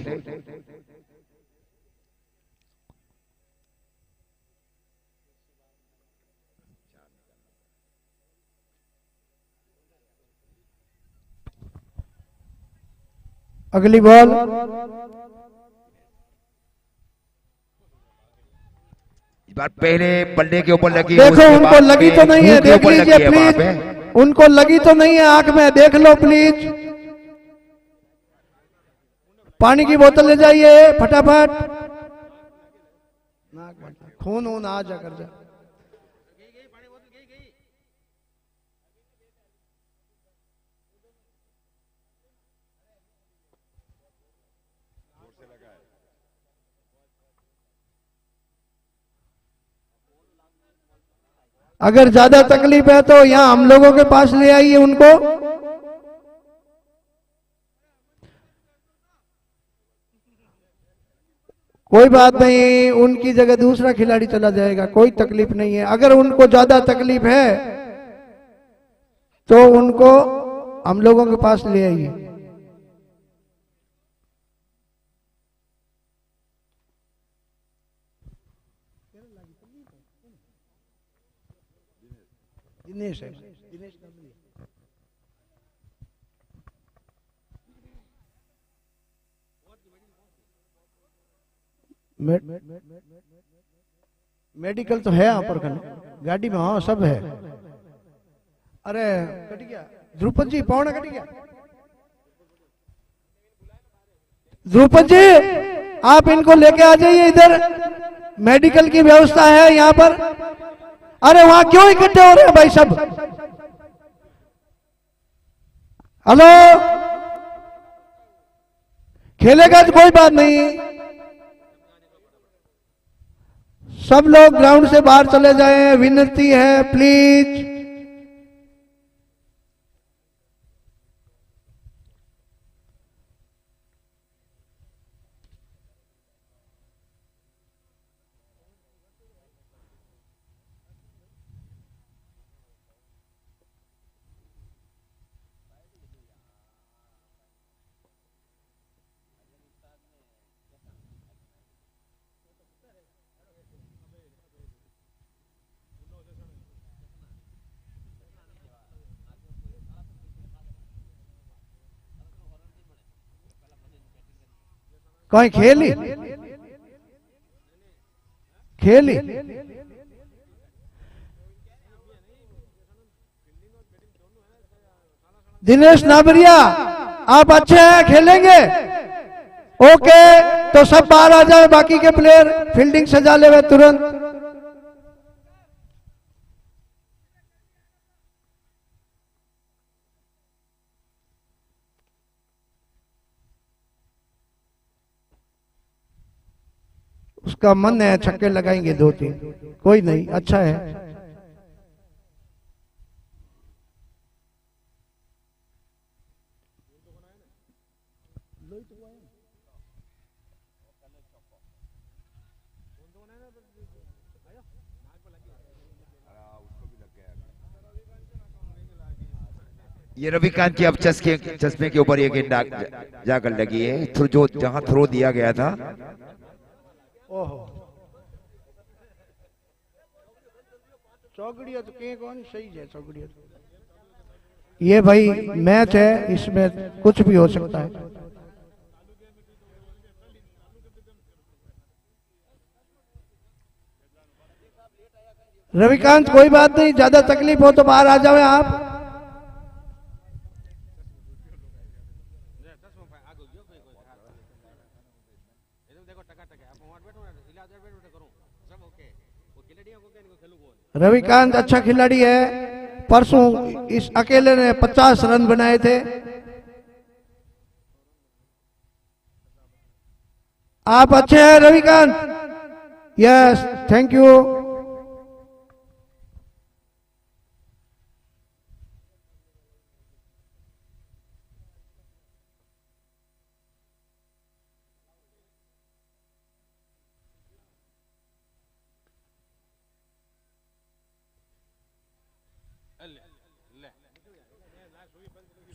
अगली बॉल, इस बार पहले बल्ले के ऊपर लगी। देखो उनको लगी तो नहीं है, देख लीजिए प्लीज। उनको लगी तो नहीं है आंख में, देख लो प्लीज। पानी की बोतल ले जाइए फटाफट। खून वून आ जा कर जा। अगर ज्यादा तकलीफ है तो यहाँ हम लोगों के पास ले आइए उनको। कोई बात नहीं, उनकी जगह दूसरा खिलाड़ी चला जाएगा, कोई तकलीफ नहीं है। अगर उनको ज्यादा तकलीफ है तो उनको हम लोगों के पास ले आइए। दिनेश है, दिनेश मेडिकल तो है यहाँ पर गाड़ी में। हाँ सब है। अरे कट गया ध्रुपद जी, पौना कट गया। ध्रुपद जी आप इनको लेके आ जाइए इधर, मेडिकल की व्यवस्था है यहाँ पर। अरे वहां क्यों इकट्ठे हो रहे हैं भाई सब। हेलो, खेलेगा तो कोई बात नहीं, सब लोग ग्राउंड से बाहर चले जाएं, विनती है प्लीज। कहीं खेली खेली दिनेश नाबरिया आप अच्छे हैं, खेलेंगे। ओके, तो सब बाहर आ जाए, बाकी के प्लेयर फील्डिंग सजा ले तुरंत। उसका मन है, छक्के लगाएंगे 2-3, कोई नहीं, अच्छा है। ये रविकांत की अब चश्मे के ऊपर ये गेंद जाकर लगी है, जो जहां थ्रो दिया गया था। ओहो, चौगड़िया तो के कौन सही है चौगड़िया तो। ये भाई मैच है, इसमें कुछ भी हो सकता है। रविकांत कोई बात नहीं, ज्यादा तकलीफ हो तो बाहर आ जाओ आप। रविकांत अच्छा खिलाड़ी है, परसों इस अकेले ने 50 रन बनाए थे। आप अच्छे हैं Ravikant, yes thank you.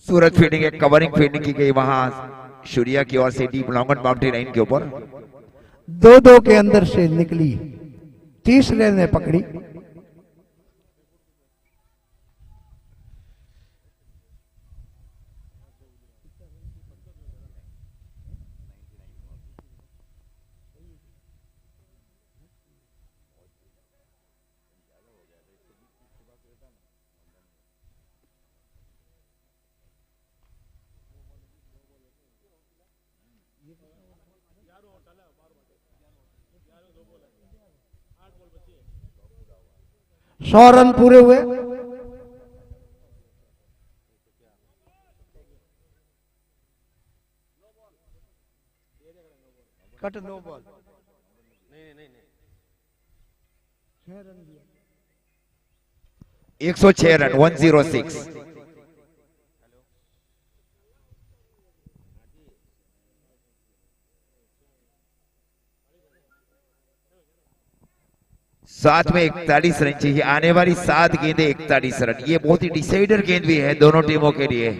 Suraj fielding, एक कवरिंग फील्डिंग की गई वहां सूर्या की ओर से deep long on boundary line के ऊपर। 2-2 के अंदर से निकली, तीसरे ने पकड़ी। सौ रन पूरे हुए। कट नो बॉल, नहीं 106 रन, 106। साथ में 41 रन चाहिए, आने वाली 7 गेंदें 41 रन। ये बहुत ही डिसाइडर गेंद भी है दोनों टीमों के लिए।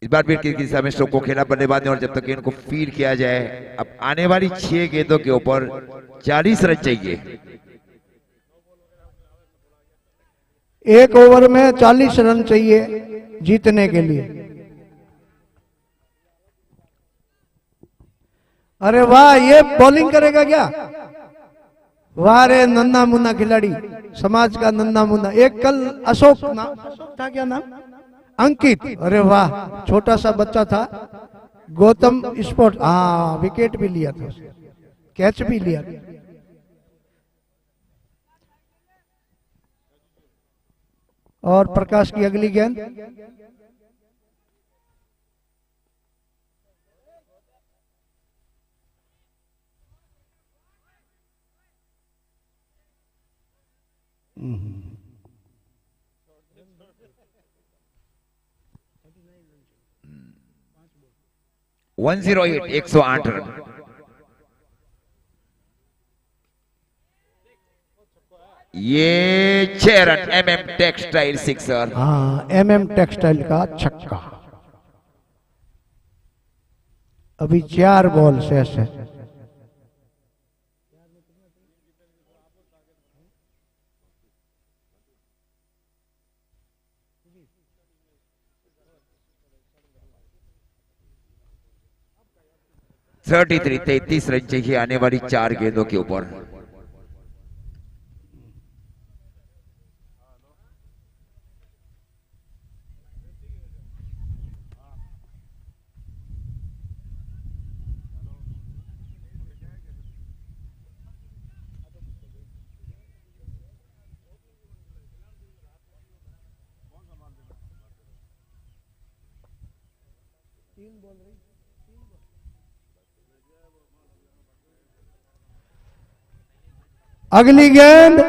इस बार भी किसी समय स्ट्रोक को खेला बल्लेबाज ने, और जब तक गेंद को फीड किया जाए, अब आने वाली 6 गेंदों के ऊपर 40 रन चाहिए। एक ओवर में 40 रन चाहिए जीतने के लिए। अरे वाह, ये बॉलिंग करेगा क्या? वाह रे, नन्ना मुन्ना खिलाड़ी, समाज का नन्ना मुन्ना। एक कल अशोक था, क्या नाम? अंकित। अरे वाह, छोटा सा बच्चा था, गौतम स्पोर्ट, हाँ विकेट भी लिया था, कैच भी लिया था। और प्रकाश की अगली गेंद, वन 108 रन। ये 6 रन, MM टेक्सटाइल सिक्सर। हाँ MM टेक्सटाइल का छक्का। अभी 4 बॉल शेष है। थर्टी 33 रन चाहिए आने वाली 4 गेंदों के ऊपर। अगली गेंद,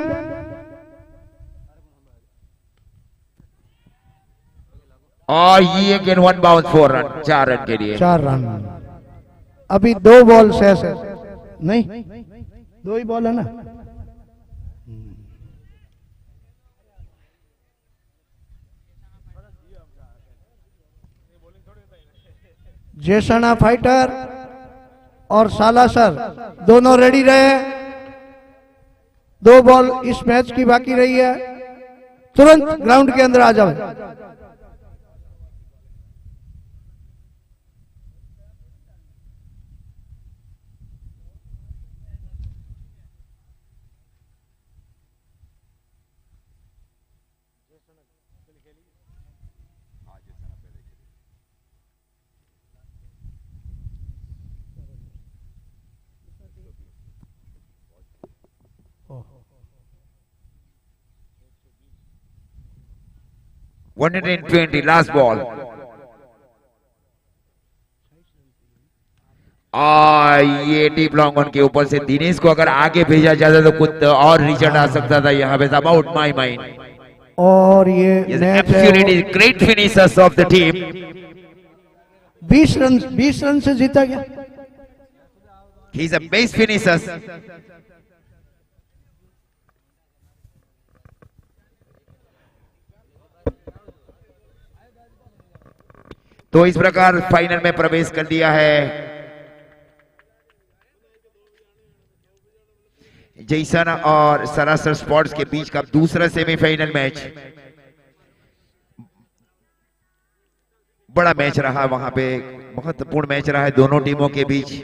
और ये गेंद 1 बाउंस 4 रन, 4 रन के लिए। 4 रन। अभी 2 बॉल शेष है, नहीं 2 ही बॉल है ना। जेसना फाइटर और सालासर दोनों रेडी रहे। 2 बॉल इस मैच की बाकी रही है, तुरंत ग्राउंड के अंदर आ जाओ। One hundred and 20, last ball. ये डीप लॉन्ग ऑन के ऊपर से दिनेश को अगर आगे भेजा जाता तो कुछ और रिजल्ट आ सकता था यहाँ पे। अबाउट माई माइंड, और ये मैच है, great finishers of the team. 20 run से जीता गया। He is a best finishers. तो इस प्रकार फाइनल में प्रवेश कर दिया है जैसन और सरासर स्पोर्ट्स के बीच का दूसरा सेमीफाइनल मैच। बड़ा मैच रहा वहां पे, महत्वपूर्ण मैच रहा है दोनों टीमों के बीच।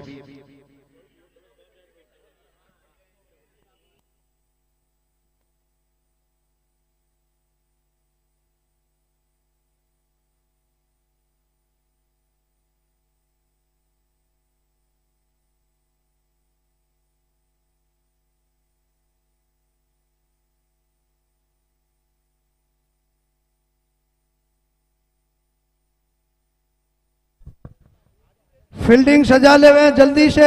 फील्डिंग सजा ले हुए जल्दी से।